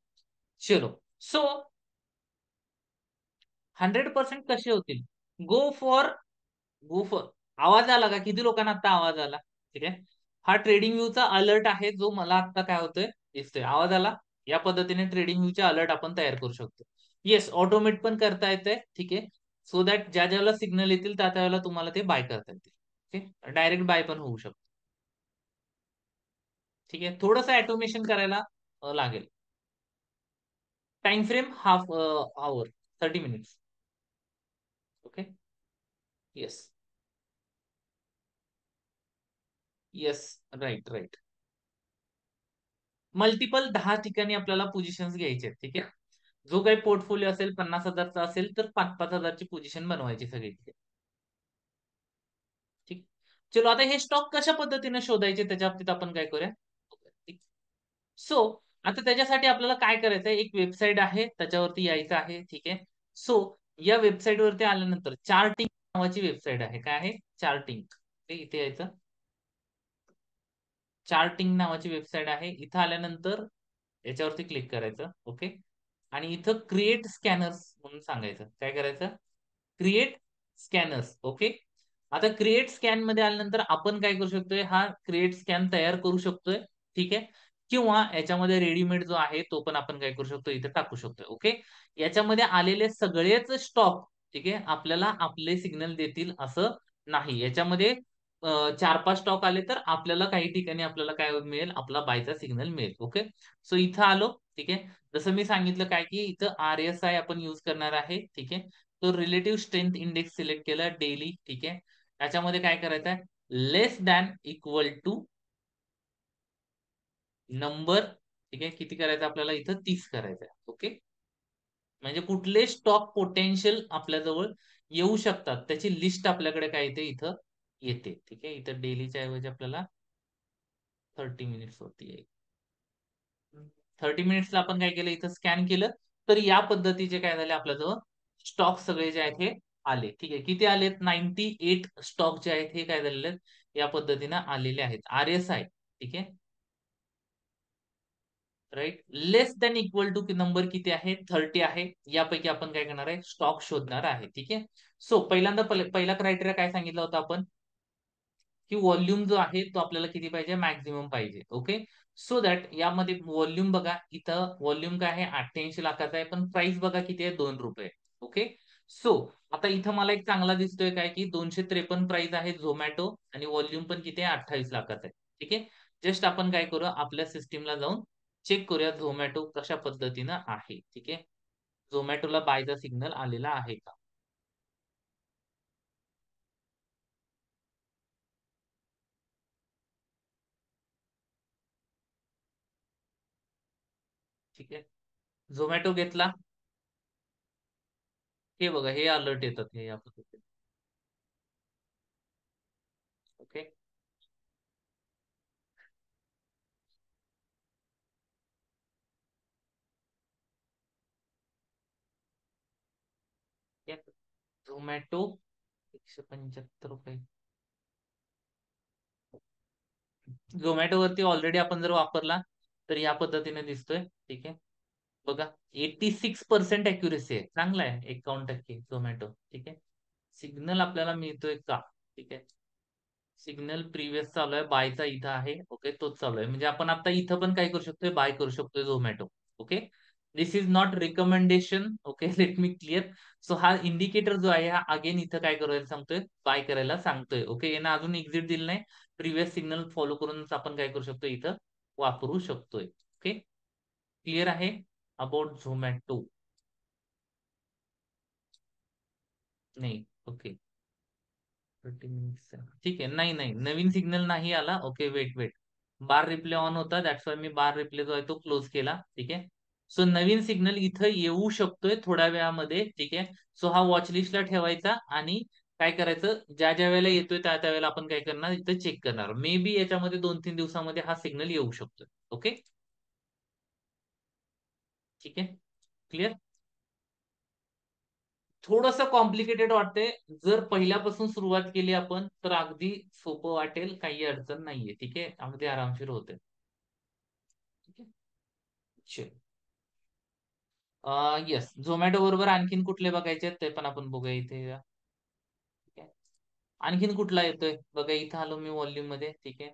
A: चलो, सो 100% कसे होतील? Go for go for. आवाज आला का? किती लोकांना आता आवाज आला? ठीक आहे, हा ट्रेडिंग व्ह्यूचा अलर्ट आहे, जो मला आता काय होतोय, दिसतोय. आवाज आला? या पद्धतीने ट्रेडिंग व्ह्यूचे अलर्ट आपण तयार करू शकतो. येस, ऑटोमेट पण करता येते. ठीक आहे, सो दॅट ज्या ज्याला सिग्नल येतील त्या त्यावेळेला तुम्हाला ते बाय करता येतील. ओके, डायरेक्ट बाय पण होऊ शकतो. ठीक आहे, थोडंसं ऑटोमेशन करायला लागेल. Time frame half hour, 30 minutes. Okay, yes, yes, right right. Multiple 10 ठिकाणी आपल्याला पोझिशन्स घ्यायचे आहेत. ठीक आहे, जो काही पोर्टफोलिओ असेल 50,000चा असेल तर 5,000-5,000ची पोझिशन बनवायची सगळी. ठीक, चलो आता हे स्टॉक कशा पद्धतीने शोधायचे त्याच्या बाबतीत आपण काय करूया. सो आता त्याच्यासाठी आपल्याला काय करायचं आहे, एक वेबसाईट आहे त्याच्यावरती यायचं आहे. ठीक आहे, सो या वेबसाईट वरती आल्यानंतर चार्टिंग नावाची वेबसाईट आहे. काय आहे? चार्टिंग. इथे यायचं, चार्टिंग नावाची वेबसाईट आहे. इथं आल्यानंतर याच्यावरती क्लिक करायचं. ओके, आणि इथं क्रिएट स्कॅनर्स म्हणून सांगायचं. काय करायचं? Create scanners. ओके, आता क्रिएट स्कॅन मध्ये आल्यानंतर आपण काय करू शकतोय, हा क्रिएट स्कॅन तयार करू शकतोय. ठीक आहे, किंवा याच्यामध्ये रेडीमेड जो आहे तो पण आपण काय करू शकतो, इथे टाकू शकतोय. ओके, याच्यामध्ये आलेले सगळेच स्टॉक, ठीक आहे, आपल्याला आपले सिग्नल देतील असं नाही. याच्यामध्ये 4-5 स्टॉक आले तर आपल्याला काही ठिकाणी आपल्याला काय मिळेल, आपला बायचा सिग्नल मिळेल. ओके, सो इथं आलो. ठीक आहे, जसं मी सांगितलं काय की इथं RSI आपण युज करणार आहे. ठीक आहे, तो रिलेटिव्ह स्ट्रेंथ इंडेक्स सिलेक्ट केला डेली. ठीक आहे, त्याच्यामध्ये काय करायचं आहे, लेस दॅन इक्वल टू नंबर. ठीक आहे, किती करायचं आपल्याला इथं 30 करायचं आहे. ओके, म्हणजे कुठले स्टॉक पोटेन्शियल आपल्याजवळ येऊ शकतात त्याची लिस्ट आपल्याकडे काय येते, इथं येते. ठीक आहे, इथं डेलीच्या ऐवजी आपल्याला 30 मिनिट्स होती आहे. 30 मिनिट्सला आपण काय केलं, इथं स्कॅन केलं तर या पद्धतीचे काय झाले, आपल्याजवळ स्टॉक सगळे जे आहेत हे आले. ठीक आहे, किती आलेत? 98 स्टॉक जे आहेत हे काय झालेले आहेत, या पद्धतीनं आलेले आहेत. RSI. ठीक आहे, right, less than equal to number किती आहे, 30 आहे. यापैकी आपण काय करणार आहे, स्टॉक शोधणार आहे. ठीक आहे, सो पहिल्यांदा पहिला क्रायटेरिया काय सांगितलं होतं आपण, की व्हॉल्यूम जो आहे तो आपल्याला किती पाहिजे, मॅक्झिमम पाहिजे. ओके, सो दॅट यामध्ये व्हॉल्यूम बघा, इथं व्हॉल्यूम काय आहे, 88 लाखाचा आहे, पण प्राइस बघा किती आहे, 2 रुपये. ओके, सो आता इथं मला एक चांगला दिसतोय काय की 253 प्राइस आहे झोमॅटो, आणि व्हॉल्यूम पण किती आहे, 28 लाखाचा आहे. ठीक आहे, जस्ट आपण काय करू, आपल्या सिस्टीमला जाऊन चेक करूया झोमॅटो कशा पद्धतीनं आहे. ठीक आहे, झोमॅटोला बायचा सिग्नल आलेला आहे का. ठीक आहे, झोमॅटो घेतला. हे बघा, हे अलर्ट येतात हे या पद्धतीने. ओके. झोमॅटो 175 रुपये. झोमॅटो वरती ऑलरेडी आपण जर वापरला तर या पद्धतीने दिसतोय. ठीक आहे. बघा, 86% अॅक्युरेसी आहे, चांगला आहे. 51% झोमॅटो. ठीक आहे. सिग्नल आपल्याला मिळतोय का? ठीक आहे. सिग्नल प्रिव्हियस चालू आहे, बायचा इथं आहे. ओके, तोच चालू आहे. म्हणजे आपण आता इथं पण काय करू शकतोय, बाय करू शकतोय Zomato. Okay. This is not recommendation. Okay, let me clear. So हा इंडिकेटर जो आहे, हा अगेन इथं काय करायला सांगतोय, बाय करायला सांगतोय. ओके, यांना अजून एक्झिट दिलं नाही. प्रिव्हियस सिग्नल फॉलो करून आपण काय करू शकतो, इथं वापरू शकतोय. ओके, क्लिअर आहे अबाउट झोमॅटो? नाही. ओके. 30 minutes. ठीक आहे. नाही नाही, नवीन सिग्नल नाही आला. Okay, wait wait. Bar replay on होता, दॅट्स वाय मी बार रिप्ले जो आहे तो क्लोज केला. ठीक आहे. सो नवीन सिग्नल इथं येऊ शकतोय थोड्या वेळामध्ये. ठीक आहे. सो हा वॉच लिस्टला ठेवायचा आणि काय करायचं, ज्या ज्या वेळेला येतोय त्या त्या वेळेला आपण काय करणार, इथं चेक करणार. मे बी याच्यामध्ये 2-3 दिवसामध्ये हा सिग्नल येऊ शकतोय. ओके. ठीक आहे. क्लिअर. थोडस कॉम्प्लिकेटेड वाटते. जर पहिल्यापासून सुरुवात केली आपण तर अगदी सोपं वाटेल, काही अडचण नाहीये. ठीक आहे, अगदी आरामशीर होते. ठीक आहे. चल. येस, झोमॅटो बरोबर आणखीन कुठले बघायचे आहेत ते पण आपण बघूया इथे. ठीक आहे. आणखीन कुठला येतोय बघा, इथं आलो मी व्हॉल्यूम मध्ये. ठीक आहे.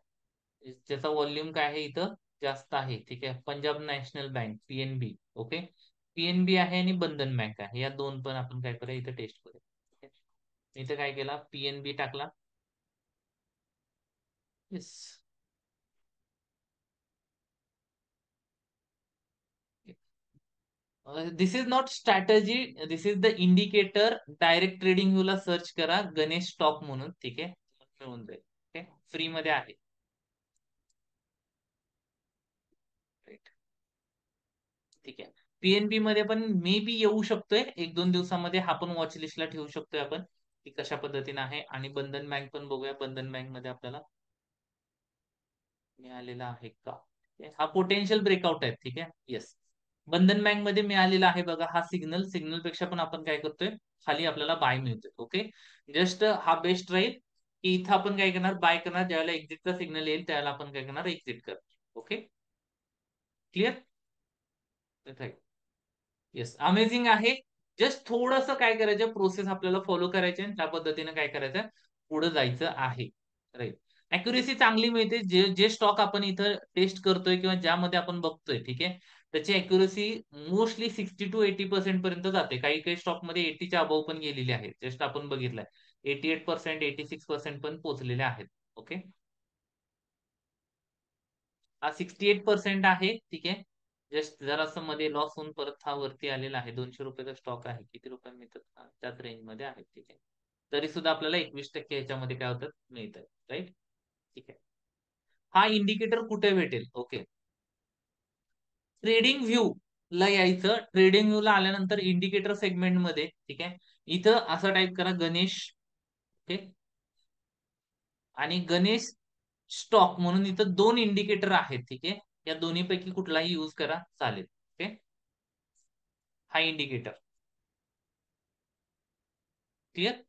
A: ज्याचा व्हॉल्यूम काय आहे इथं जास्त आहे. ठीक आहे. Punjab national bank, PNB. Okay. PNB आहे आणि बंधन बँक आहे, या दोन पण आपण काय करूया इथं टेस्ट करूया. ठीक आहे. इथं काय केला, पीएनबी टाकला. Yes. This is not strategy, this is the indicator. Direct trading व्ह्यूला सर्च करा गणेश स्टॉक म्हणून. ठीक आहे, मिळून जाईल. ओके, फ्री मध्ये आहे. Right. ठीक आहे. पीएनबी मध्ये पण मे बी येऊ शकतोय 1-2 दिवसामध्ये. हा पण वॉच लिस्टला ठेवू शकतोय आपण, की कशा पद्धतीने आहे. आणि बंधन बँक पण बघूया, बंधन बँक मध्ये आपल्याला मिळालेला आहे का. ठीक आहे. हा पोटेन्शियल ब्रेकआउट आहे. ठीक आहे. येस, बंधन बँक मध्ये मिळालेला आहे बघा हा सिग्नल. सिग्नल पेक्षा पण आपण काय करतोय, खाली आपल्याला बाय मिळतोय. ओके, जस्ट हा बेस्ट राहील की इथं आपण काय करणार, बाय करणार. ज्यावेळेला एक्झिटचा सिग्नल येईल त्यावेळेला आपण काय करणार, एक्झिट करणार. Okay, clear. येस, अमेझिंग आहे. जस्ट थोडस काय करायचं, प्रोसेस आपल्याला फॉलो करायची आणि त्या पद्धतीने काय करायचं, पुढे जायचं आहे. राईट. अॅक्युरेसी चांगली मिळते. जे जे स्टॉक आपण इथं टेस्ट करतोय किंवा ज्यामध्ये आपण बघतोय, ठीक आहे, त्याची अॅक्युरेसी मोस्टली 60-80% पर्यंत जाते. काही काही स्टॉक मध्ये 80च्या अबव पण गेलेली आहे. जस्ट आपण बघितलंय 88%, 86% पण पोहोचलेले आहेत. ओके, हा 68% आहे. ठीक आहे. जस्ट जरासं मध्ये लॉस होऊन परत हा वरती आलेला आहे. 200 रुपयाचा स्टॉक आहे. किती रुपये मिळतात, त्याच रेंज मध्ये आहे. ठीक आहे. तरी सुद्धा आपल्याला 21% ह्याच्यामध्ये काय होतात, मिळतात. राईट. ठीक आहे. हा इंडिकेटर कुठे भेटेल. ओके, ट्रेडिंग व्ह्यू ला यायचं. ट्रेडिंग व्ह्यू ला आल्यानंतर इंडिकेटर सेगमेंट मध्ये, ठीक आहे, इथं असं टाईप करा गणेश. ओके, आणि गणेश स्टॉक म्हणून इथं दोन इंडिकेटर आहेत. ठीक आहे, या दोन्हीपैकी कुठलाही यूज करा चालेल. ओके, हा इंडिकेटर. क्लिअर.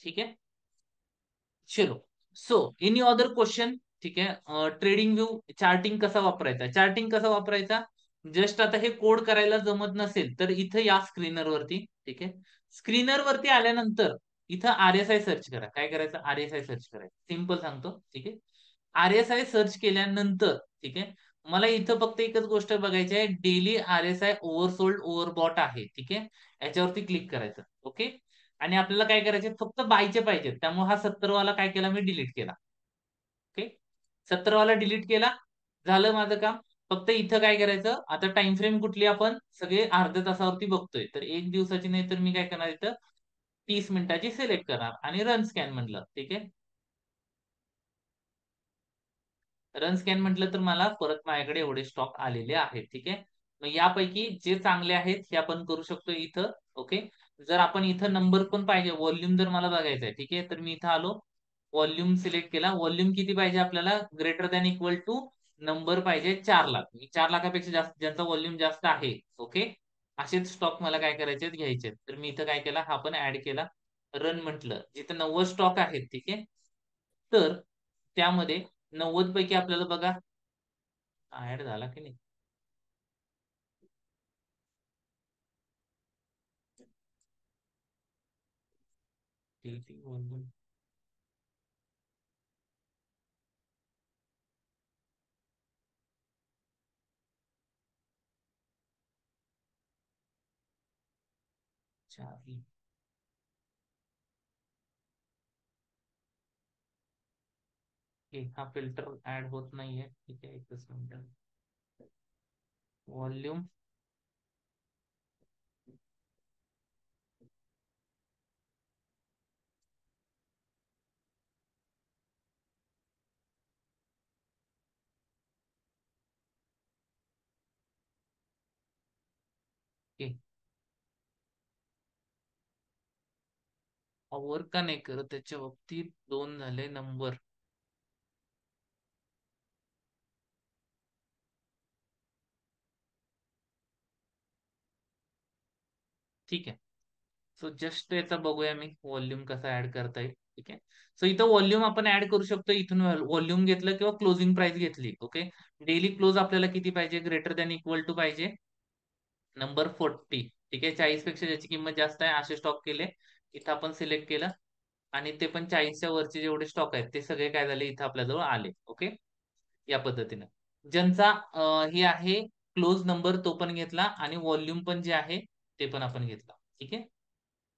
A: ठीक है, चलो. So any other question. ठीक आहे. ट्रेडिंग व्यू, चार्टिंग कसा वापरायचा, चार्टिंग कसा वापरायचा. जस्ट आता हे कोड करायला जमत नसेल तर इथं या स्क्रीनर वरती. ठीक आहे. स्क्रीनर वरती आल्यानंतर इथं आर-एस-आय सर्च करा. काय करायचं, आर-एस-आय सर्च करायचं. सिंपल सांगतो. ठीक आहे. आर-एस-आय सर्च केल्यानंतर, ठीक आहे, मला इथं फक्त एकच गोष्ट बघायची आहे, डेली आर-एस-आय ओव्हरसोल्ड ओव्हरबॉट आहे. ठीक आहे, याच्यावरती क्लिक करायचं. ओके, आणि आपल्याला काय करायचे, फक्त बायचे पाहिजेत. त्यामुळे हा 70 वाला काय केला, मी डिलीट केला. ओके, 70 वाला डिलीट केला. झालं माझं काम. फक्त इथं काय करायचं, आता टाइम फ्रेम कुठली आपण सगळे अर्ध्या तासावरती बघतोय, तर 1 दिवसाची नाही तर मी काय करणार, इथं 30 मिनिटाची सिलेक्ट करणार आणि रन स्कॅन म्हणलं. ठीक आहे. रन स्कॅन म्हटलं तर मला परत माझ्याकडे एवढे स्टॉक आलेले आहेत. ठीक आहे. मग यापैकी जे चांगले आहेत हे आपण करू शकतो इथं. ओके. जर आपण इथं नंबर पण पाहिजे, व्हॉल्यूम जर मला बघायचा आहे, ठीक आहे, तर मी इथं आलो, व्हॉल्यूम सिलेक्ट केला. व्हॉल्यूम किती पाहिजे आपल्याला? Greater than equal to number पाहिजे 4 लाख. 4 लाखापेक्षा जास्त ज्यांचा व्हॉल्यूम जास्त आहे, ओके, असेच स्टॉक मला काय करायचे आहेत? घ्यायचे आहेत. तर मी इथं काय केला? हा पण ऍड केला. रन म्हटलं, जिथं 90 स्टॉक आहेत, ठीक आहे, तर त्यामध्ये 90 पैकी आपल्याला बघा ऍड झाला की नाही. चार. हा फिल्टर ऍड होत नाहीये. ठीक आहे, एकच मिनिट. व्हॉल्यूम. वर्क का नाही करत त्याच्या बाबतीत? दोन झाले नंबर. ठीक आहे. सो जस्ट याचा बघूया मी व्हॉल्यूम कसा ऍड करता येईल. ठीक आहे. सो इथं व्हॉल्यूम आपण ऍड करू शकतो. इथून व्हॉल्यूम घेतलं किंवा क्लोजिंग प्राइस घेतली. ओके. डेली क्लोज आपल्याला किती पाहिजे? ग्रेटर दॅन इक्वल टू पाहिजे नंबर 40. ठीक आहे. 40 पेक्षा ज्याची किंमत जास्त आहे असे स्टॉक केले. इथं आपण सिलेक्ट केलं आणि ते पण 40च्या वरचे जेवढे स्टॉक आहेत ते सगळे काय झाले? इथं आपल्याजवळ आले. ओके. या पद्धतीने ज्यांचा हे आहे क्लोज नंबर तो पण घेतला आणि व्हॉल्यूम पण जे आहे ते पण आपण घेतला. ठीक आहे.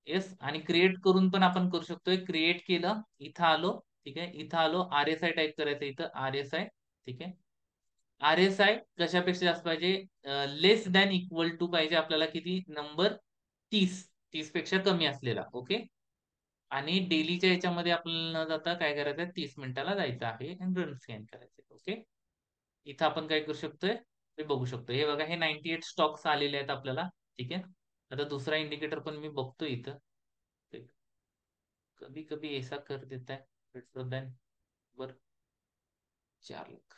A: येस. आणि क्रिएट करून पण आपण करू शकतोय. क्रिएट केलं, इथं आलो. ठीक आहे. इथं आलो, RSI टाईप करायचं इथं, RSI. ठीक आहे. RSI कशापेक्षा जास्त पाहिजे? लेस दॅन इक्वल टू पाहिजे आपल्याला किती? नंबर 30. 30 पेक्षा कमी असलेला. ओके. आणि डेलीच्या याच्यामध्ये आपल्याला न जाता काय करायचं? 30 मिनिटाला जायचं आहे आणि रन स्कॅन करायचं. ओके. इथं आपण काय करू शकतोय? ते बघू शकतो. हे बघा, हे 98 स्टॉक्स आलेले आहेत आपल्याला. ठीक आहे. आता दुसरा इंडिकेटर पण मी बघतो इथं. कभी कभी ऐसा कर देता है बेटर देन वर 4 लाख.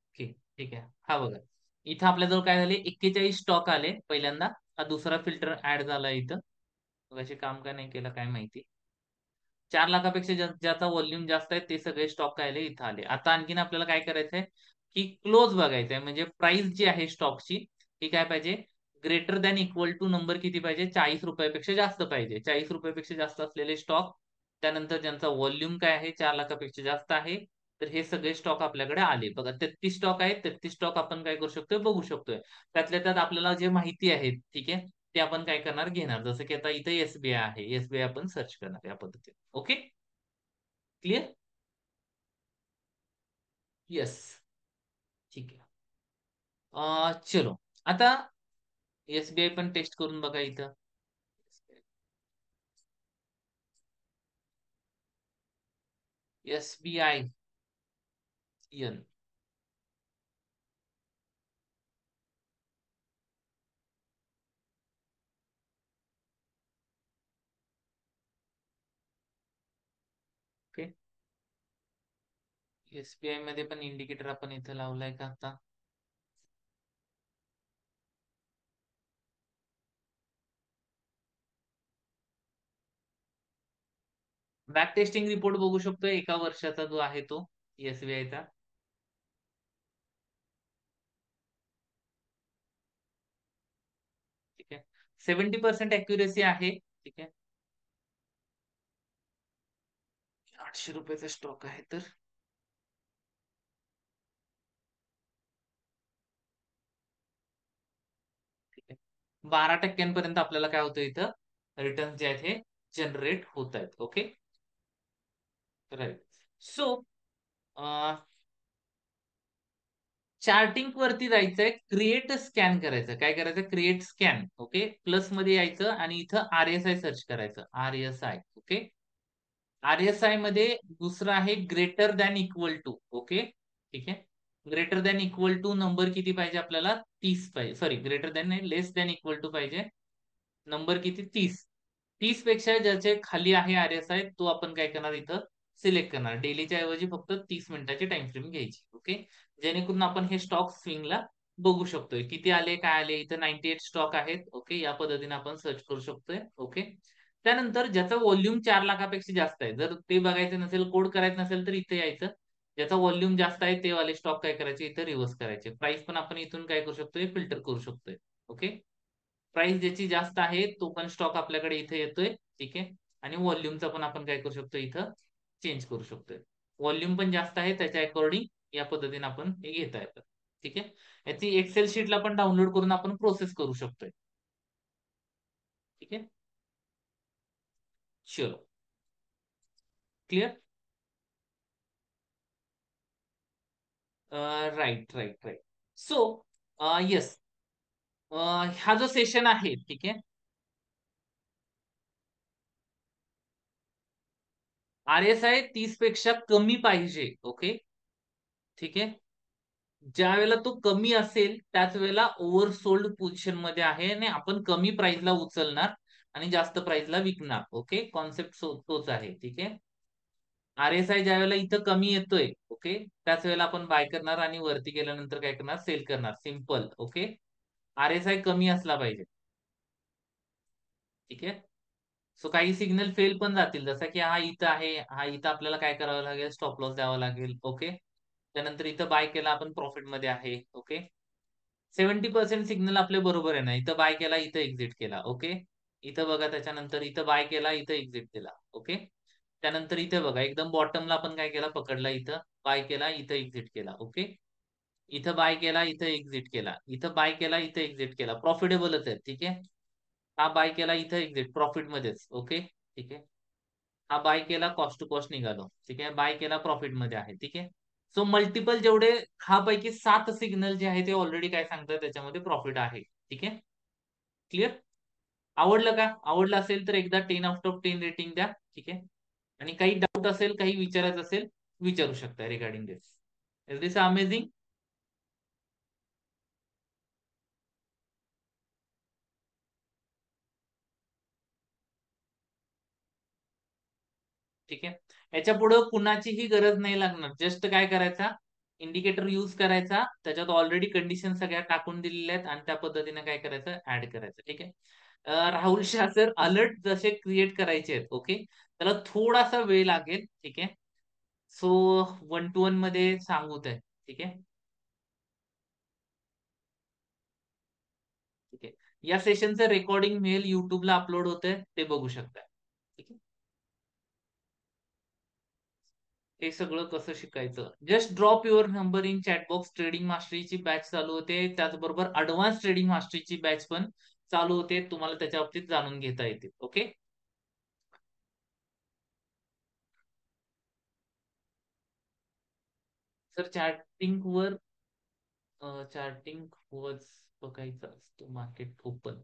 A: ओके. ठीक आहे. हा बघा, इथं आपल्याजवळ काय झाले? 41 स्टॉक आले पहिल्यांदा. हा दुसरा फिल्टर ऍड झाला इथं. असे काम का नाही केलं काय माहिती. 4 लाखापेक्षा ज्याचा व्हॉल्यूम जास्त आहे ते सगळे स्टॉक काय आले? इथं आले. आता आणखीन आपल्याला काय करायचंय की क्लोज बघायचंय, म्हणजे प्राइस जी आहे स्टॉकची ही काय पाहिजे? Greater than equal to number किती पाहिजे? 40 रुपयापेक्षा जास्त पाहिजे. 40 रुपयापेक्षा जास्त असलेले स्टॉक, त्यानंतर ज्यांचा व्हॉल्यूम काय आहे? 4 लाखापेक्षा जास्त आहे. तर हे सगळे स्टॉक आपल्याकडे आले. बघा, 33 स्टॉक आहेत. 33 स्टॉक आपण काय करू शकतोय? बघू शकतोय. त्यातल्या त्यात आपल्याला जे माहिती आहे, ठीक आहे, ते आपण काय करणार? घेणार. जसं की आता इथे SBI आहे. SBI आपण सर्च करणार या पद्धतीने. ओके. क्लिअर? येस. ठीक आहे. चलो. आता SBI पण टेस्ट करून बघा इथं. SBI N. ओके. SBI मध्ये पण इंडिकेटर आपण इथं लावलाय का आता? बॅक टेस्टिंग रिपोर्ट बघू शकतोय 1 वर्षाचा जो आहे तो SBI चा. ठीक आहे. 70% अॅक्युरेसी आहे. ठीक आहे. 800 रुपयाचा स्टॉक आहे तर. ठीक आहे. 12% आपल्याला काय होतं इथं? रिटर्न जे आहेत हे जनरेट होत आहेत. ओके. राईट. सो चार्टिंग वरती जायचंय, क्रिएट स्कॅन करायचं. काय करायचं? Create scan. ओके, प्लस मध्ये यायचं आणि इथं RSI सर्च करायचं. RSI. ओके, RSI मध्ये दुसरं आहे greater than equal to. Okay, ठीक आहे. Greater than equal to number किती पाहिजे आपल्याला? 30 पाहिजे. सॉरी, ग्रेटर दॅन नाही, लेस दॅन इक्वल टू पाहिजे. नंबर किती? 30. 30 पेक्षा ज्याचे खाली आहे RSI तो आपण काय करणार इथं सिलेक्ट करणार. डेलीच्या ऐवजी फक्त 30 मिनिटाची टाइम फ्रेम घ्यायची. ओके, जेणेकरून आपण हे स्टॉक स्विंगला बघू शकतोय किती आले, काय आले. इथं 98 स्टॉक आहेत. ओके, या पद्धतीने आपण सर्च करू शकतोय. ओके, त्यानंतर ज्याचा व्हॉल्यूम 4 लाखापेक्षा जास्त आहे, जर ते बघायचं नसेल, कोड करायचं नसेल, तर इथे यायचं. ज्याचा व्हॉल्यूम जास्त आहे ते वाले स्टॉक काय करायचे, इथे रिव्हर्स करायचे. प्राइस पण आपण इथून काय करू शकतोय, फिल्टर करू शकतोय. ओके, प्राइस ज्याची जास्त आहे तो पण स्टॉक आपल्याकडे इथे येतोय. ठीक आहे, आणि व्हॉल्यूमचा पण आपण काय करू शकतो, इथं चेंज करू शकतोय. व्हॉल्यूम पण जास्त आहे त्याच्या अकॉर्डिंग या पद्धतीने आपण हे घेता येतं. ठीक आहे, याची एक्सेल शीटला पण डाउनलोड करून आपण प्रोसेस करू शकतोय. ठीक आहे, चलो, clear. Right right right. So yes, हा जो सेशन आहे, ठीक आहे, RSI 30 पेक्षा कमी पाहिजे. ओके, ठीक आहे. ज्या वेळेला तो कमी असेल त्याच वेळेला ओव्हरसोल्ड पोझिशन मध्ये आहे आणि आपण कमी प्राइसला उचलणार आणि जास्त प्राइसला विकणार. ओके, कॉन्सेप्ट तोच आहे. ठीक आहे, RSI ज्या वेळेला इथं कमी येतोय, ओके, त्याच वेळेला आपण बाय करणार आणि वरती गेल्यानंतर काय करणार, सेल करणार. सिम्पल. ओके, RSI कमी असला पाहिजे. ठीक आहे, सो काही सिग्नल फेल पण जातील, जसं की हा इथं आहे, हा इथं आपल्याला काय करावं लागेल, स्टॉप लॉस द्यावा लागेल. ओके, त्यानंतर इथं बाय केला आपण, प्रॉफिट मध्ये आहे. ओके, 70% सिग्नल आपले बरोबर आहे ना, इथं बाय केला, इथं एक्झिट केला. ओके, इथं बघा, त्याच्यानंतर इथं बाय केला, इथं एक्झिट केला. ओके, त्यानंतर इथे बघा, एकदम बॉटमला आपण काय केला, पकडला, इथं बाय केला, इथं एक्झिट केला. ओके, इथं बाय केला, इथं एक्झिट केला, इथं बाय केला, इथं एक्झिट केला. प्रॉफिटेबलच आहे. ठीक आहे, हा बाय केला, इथं एक्झिट, प्रॉफिट मध्येच. ओके, ठीक आहे, हा बाय केला, कॉस्ट टू कॉस्ट निघालो. ठीक आहे, बाय केला, प्रॉफिट मध्ये आहे. ठीक आहे, सो मल्टिपल जेवढे, हा पैकी 7 सिग्नल जे आहे ते ऑलरेडी काय सांगतात, त्याच्यामध्ये प्रॉफिट आहे. ठीक आहे, क्लिअर. आवडलं का? आवडलं असेल तर एकदा 10 आउट ऑफ 10 रेटिंग द्या. ठीक आहे, आणि काही डाऊट असेल, काही विचारायचं असेल, विचारू शकता regarding this. Is this amazing? ठीक आहे, याच्या पुढे कुणाचीही गरज नाही लागणार. जस्ट काय करायचा, इंडिकेटर यूज करायचा, त्याच्यात ऑलरेडी कंडिशन सगळ्या टाकून दिलेल्या आहेत आणि त्या पद्धतीने काय करायचं, ऍड करायचं. ठीक आहे, राहुल शाह सर, अलर्ट जसे क्रिएट करायचे आहेत. ओके, त्याला थोडासा वेळ लागेल. ठीक आहे, सो 1 to 1 मध्ये सांगूत आहे. ठीक आहे, ठीक आहे, या सेशनचं रेकॉर्डिंग मेल युट्यूबला अपलोड होतंय, ते बघू शकता. ठीक आहे, हे सगळं कसं शिकायचं, just drop your number in chatbox. Trading मास्टरीची बॅच चालू होते, त्याचबरोबर अडव्हान्स ट्रेडिंग मास्टरीची बॅच पण चालू होते. तुम्हाला त्याच्या बाबतीत जाणून घेता येते. ओके, सर चार्टिंग वर, चार्टिंग वरच बघायचं असतो मार्केट ओपन.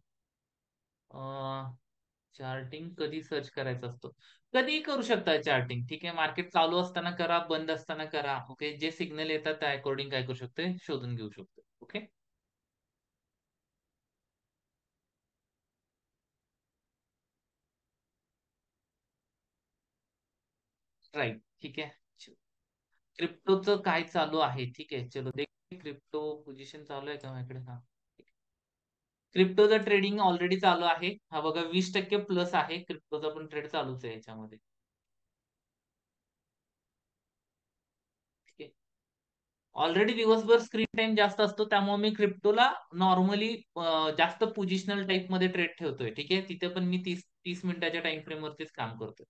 A: चार्टिंग कधी सर्च करायचा असतो? कधीही करू शकता चार्टिंग. ठीक आहे, मार्केट चालू असताना करा, बंद असताना करा. ओके, जे सिग्नल येतात त्या अकॉर्डिंग काय करू शकते, शोधून घेऊ शकतो. Okay, right. ठीक आहे, क्रिप्टोचं काय चालू आहे? ठीक आहे, चलो देख, क्रिप्टो पोझिशन चालू आहे का माझ्याकडे? हा, क्रिप्टोचं ट्रेडिंग ऑलरेडी चालू आहे. हा बघा, 20% प्लस आहे, क्रिप्टोचा पण ट्रेड चालूच आहे याच्यामध्ये. ठीक आहे, ऑलरेडी दिवसभर स्क्रीन टाइम जास्त असतो, त्यामुळे मी क्रिप्टोला नॉर्मली जास्त पोझिशनल टाईप मध्ये ट्रेड ठेवतोय. ठीक आहे, तिथे पण मी 30 मिनिटाच्या टाइम फ्रेम वरतीच काम करतोय.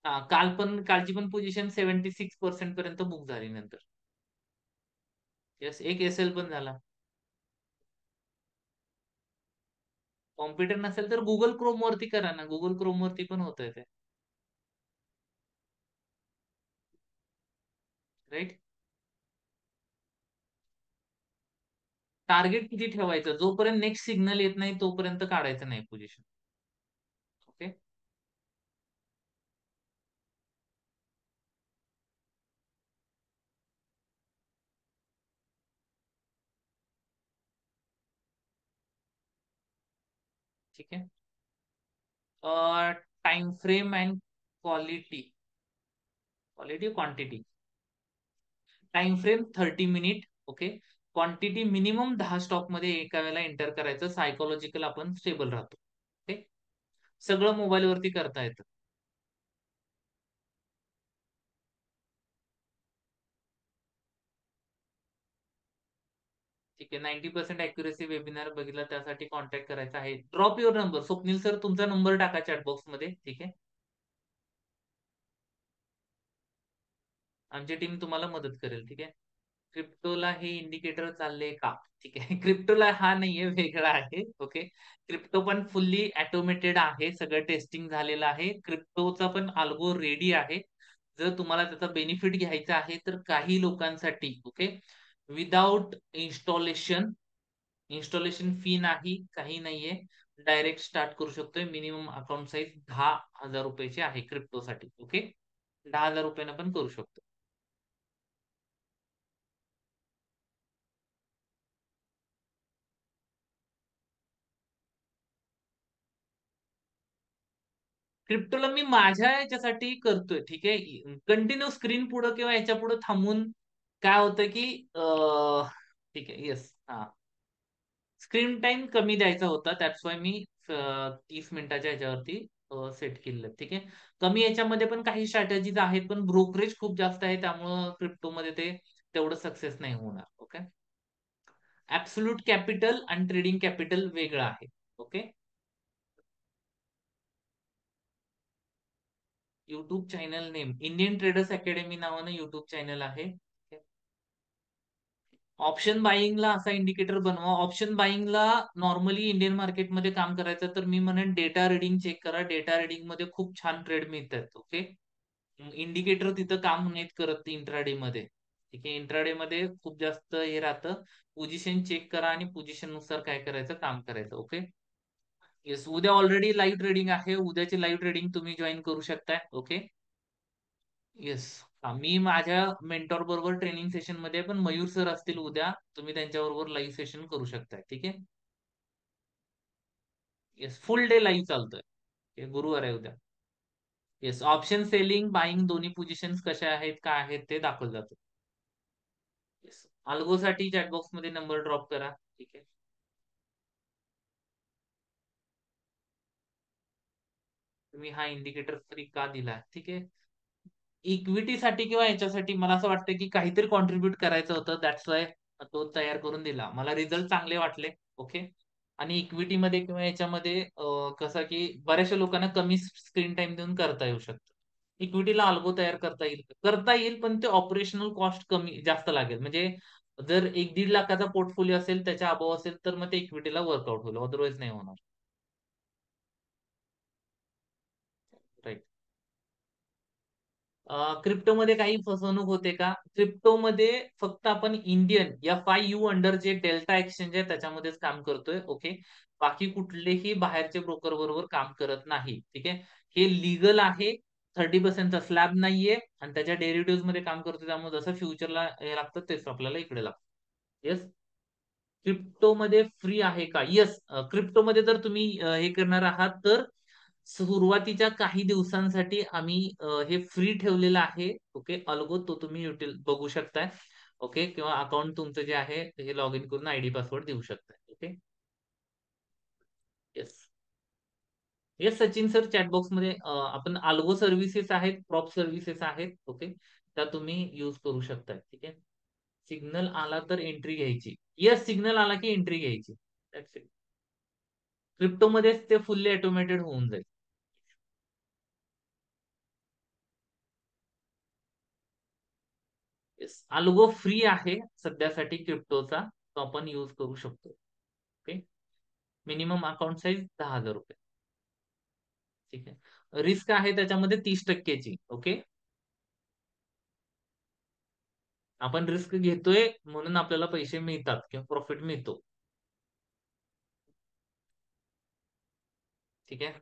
A: हा, कालची पण पोझिशन 76% पर्यंत बुक झाली नंतर. येस, एक एसएल पण झाला. कॉम्प्युटर नसेल तर गुगल क्रोम वरती करा ना, गुगल क्रोम वरती पण होत आहे ते. राईट, टार्गेट किती ठेवायचं, जोपर्यंत नेक्स्ट सिग्नल येत नाही तोपर्यंत काढायचं नाही पोझिशन. ओके. ठीक आहे. Time frame and quality, quality quantity. Time frame 30 minute. Okay. Quantity minimum 10 stock मध्ये एका वेळेला एंटर करायचं, सायकोलॉजिकल आपण स्टेबल राहतो. ओके. सगळं मोबाईल वरती करता येतं. ठीक आहे. 90% अॅक्युरेसी वेबिनार बघितला, त्यासाठी कॉन्टॅक्ट करायचा आहे. Drop your number. Swapnil sir तुमचा नंबर टाका चॅटबॉक्स मध्ये. ठीक आहे. आमची टीम तुम्हाला मदत करेल. ठीक आहे. क्रिप्टोला हे इंडिकेटर चालले का? ठीक आहे. क्रिप्टोला हा नाहीये, वेगळा आहे. ओके. क्रिप्टो पण फुल्ली ऑटोमेटेड आहे, सगळं टेस्टिंग झालेलं आहे. क्रिप्टोचा पण अल्गो रेडी आहे. जर तुम्हाला त्याचा बेनिफिट घ्यायचा आहे तर काही लोकांसाठी, okay, without installation, installation fee नाही, काही नाहीये, डायरेक्ट स्टार्ट करू शकतोय. मिनिमम अकाउंट साईज 10,000 रुपयाची आहे क्रिप्टोसाठी. ओके. 10,000 रुपयानं पण करू शकतो. क्रिप्टोला मी माझ्या याच्यासाठी करतोय. ठीक आहे. कंटिन्यू स्क्रीन पुढं किंवा याच्या पुढे थांबून काय होतं की ठीक आहे. येस. हा. स्क्रीन टाइम कमी द्यायचा होता, दॅट्स वाय मी 30 मिनिटाच्या ह्याच्यावरती सेट केलेलं. ठीक आहे. कमी याच्यामध्ये पण काही स्ट्रॅटेजीज आहेत, पण ब्रोकरेज खूप जास्त आहे, त्यामुळं क्रिप्टोमध्ये ते तेवढं सक्सेस नाही होणार. ओके. ऍब्सोल्यूट कॅपिटल आणि ट्रेडिंग कॅपिटल वेगळं आहे. Okay. YouTube channel name Indian traders academy नावानं युट्यूब चॅनल आहे. ऑप्शन बाईंगला असा इंडिकेटर बनवा. ऑप्शन बाईंगला नॉर्मली इंडियन मार्केटमध्ये काम करायचं तर मी म्हणेन डेटा रिडिंग चेक करा. डेटा रिडिंग मध्ये खूप छान ट्रेड मिळतात. ओके. इंडिकेटर तिथं काम नाहीत करत इंट्राडे मध्ये. ठीक आहे. इंट्राडे मध्ये खूप जास्त हे राहतं. पोझिशन चेक करा आणि पोझिशन नुसार काय करायचं, काम करायचं. ओके. येस. उद्या ऑलरेडी लाईव्ह ट्रेडिंग आहे. उद्याची लाईव्ह ट्रेडिंग तुम्ही जॉईन करू शकताय. ओके. येस. मी माझ्या मेंटॉर बरोबर ट्रेनिंग सेशन मध्ये आहे, पण मयूर सर असतील उद्या, तुम्ही त्यांच्याबरोबर लाईव्ह सेशन करू शकताय. ठीक आहे. येस. फुल डे लाईव्ह चालतोय. हे गुरुवार आहे उद्या. येस. ऑप्शन सेलिंग बाईंग दोन्ही पोझिशन्स कशा आहेत, काय आहेत ते दाखवलं जातं. येस. अल्गोसाठी चॅटबॉक्स मध्ये नंबर ड्रॉप करा. ठीक आहे. तुम्ही हा इंडिकेटर फ्री का दिला? ठीक आहे. इक्विटीसाठी किंवा याच्यासाठी मला असं वाटतं की काहीतरी कॉन्ट्रीब्युट करायचं होतं, दॅट्स वाय तो तयार करून दिला. मला रिझल्ट चांगले वाटले. ओके. आणि इक्विटीमध्ये किंवा याच्यामध्ये कसं की बऱ्याचशा लोकांना कमी स्क्रीन टाइम देऊन करता येऊ शकतं. इक्विटीला अल्गो तयार करता येईल, पण ते ऑपरेशनल कॉस्ट कमी जास्त लागेल. म्हणजे जर 1-1.5 लाखाचा पोर्टफोलिओ असेल, त्याच्या अभाव असेल, तर मग ते इक्विटीला वर्कआउट होईल, अदरवाईज नाही होणार. राईट. क्रिप्टोमध्ये काही फसवणूक होते का? क्रिप्टोमध्ये फक्त आपण इंडियन FIU अंडर जे डेल्टा एक्सचेंज आहे त्याच्यामध्येच काम करतोय. ओके. बाकी कुठलेही बाहेरचे ब्रोकर बरोबर काम करत नाही. ठीक आहे. हे लीगल आहे. 30%चा स्लॅब नाहीये आणि त्याच्या डेरिव्हेटिव्ह मध्ये काम करतो, त्यामुळे जसं फ्युचरला हे लागतं तेच आपल्याला इकडे लागतं. येस. क्रिप्टोमध्ये फ्री आहे का? येस. क्रिप्टोमध्ये जर तुम्ही हे करणार आहात तर सुरुवातीच्या काही दिवसांसाठी आम्ही हे फ्री ठेवलेलं आहे. ओके. अल्गो तो तुम्ही बघू शकताय. ओके. किंवा अकाउंट तुमचं जे आहे हे लॉग इन करून आयडी पासवर्ड देऊ शकताय. Okay. Yes. Yes Sachin sir, chatbox मध्ये आपण अल्गो सर्व्हिसेस आहेत, प्रॉप सर्व्हिसेस आहेत. ओके. त्या तुम्ही युज करू शकताय. ठीक आहे. सिग्नल आला तर एंट्री घ्यायची. येस. सिग्नल आला की एंट्री घ्यायची. That's it. क्रिप्टोमध्येच ते फुल्ली ऑटोमेटेड होऊन जाईल. येस. अल्गो फ्री आहे सध्यासाठी क्रिप्टोचा, तो आपण युज करू शकतो. ओके. मिनिमम अकाउंट साईज 10,000 रुपये. ठीक आहे. रिस्क आहे त्याच्यामध्ये 30%ची. ओके. आपण रिस्क घेतोय म्हणून आपल्याला पैसे मिळतात किंवा प्रॉफिट मिळतो. ठीक आहे.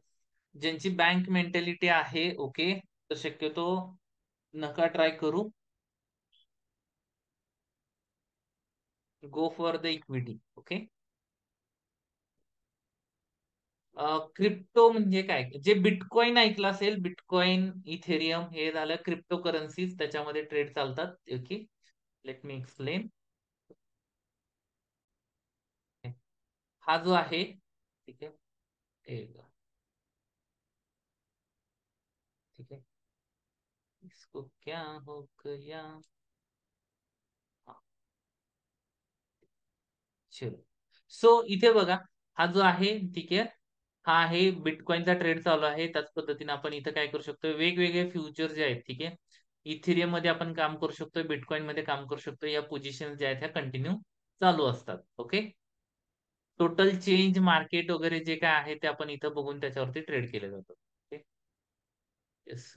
A: ज्यांची बँक मेंटॅलिटी आहे, ओके, तर शक्यतो नका ट्राय करू. Go for the equity. Okay. Crypto म्हणजे काय? जे बिटकॉइन ऐकलं असेल, बिटकॉइन, इथेरियम, हे झालं क्रिप्टो करन्सीज, त्याच्यामध्ये ट्रेड चालतात. ओके. Let me explain. हा जो आहे, ठीक आहे, ठीक है, इसको क्या हो गया? हाँ, चलो. सो इथे बघा, हा जो आहे, ठीक आहे, हा आहे बिटकॉइनचा ट्रेड चालू आहे. त्याच पद्धतीने आपण इथं काय करू शकतो, वेगवेगळे फ्युचर जे आहेत, ठीक आहे, इथिरियम मध्ये आपण काम करू शकतो, बिटकॉइन मध्ये काम करू शकतो. या पोझिशन ज्या आहेत ह्या कंटिन्यू चालू असतात. ओके. टोटल चेंज मार्केट वगैरे जे काय आहे ते आपण इथं बघून त्याच्यावरती ट्रेड केलं जातं. ओके. येस.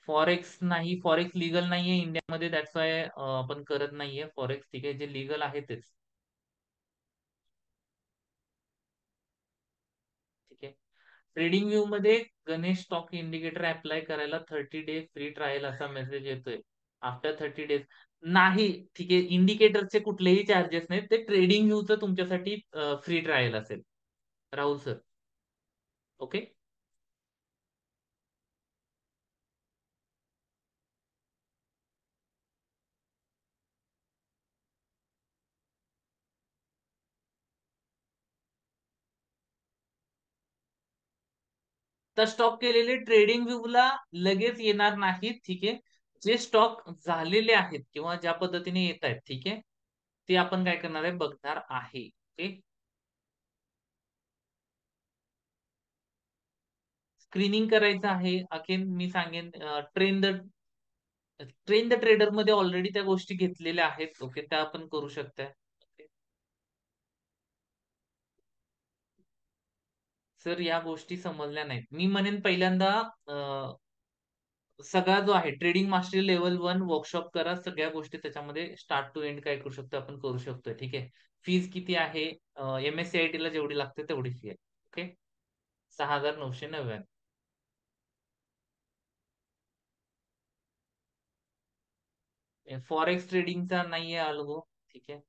A: फॉरेक्स नाही, फॉरेक्स लिगल नाहीये इंडियामध्ये, दॅट्स वाय आपण करत नाहीये फॉरेक्स. ठीक आहे, जे लिगल आहे तेच. ठीक आहे. ट्रेडिंग व्ह्यू मध्ये गणेश स्टॉक इंडिकेटर अप्लाय करायला 30 डे फ्री ट्रायल असा मेसेज येतोय. आफ्टर 30 डेज नाही. ठीक आहे, इंडिकेटरचे कुठलेही चार्जेस नाहीत, ते ट्रेडिंग व्ह्यूचं तुमच्यासाठी फ्री ट्रायल असेल, राहुल सर. ओके. तर स्टॉक केलेले ट्रेडिंग व्ह्यूला लगेच येणार नाहीत. ठीक आहे. जे स्टॉक झालेले आहेत किंवा ज्या पद्धतीने येत आहेत, ठीक आहे, ते आपण काय करणार आहे, बघणार आहे. ओके. स्क्रीनिंग करायचं आहे. अगेन मी सांगेन, ट्रेन द ट्रेडर मध्ये ऑलरेडी त्या गोष्टी घेतलेल्या आहेत. ओके, त्या आपण करू शकता. सर या गोष्टी समजल्या नाहीत. मी म्हणेन पहिल्यांदा सगळा जो आहे ट्रेडिंग मास्टरी लेवल 1 वर्कशॉप करा. सगळ्या गोष्टी त्याच्यामध्ये स्टार्ट टू एंड काय करू शकतो आपण करू शकतो. ठीक आहे. फीज किती आहे? MSCIT ला जेवढी लागते तेवढी फी आहे. ओके. 6,999. फॉरेक्स ट्रेडिंगचा नाहीये अनुभव. ठीक आहे.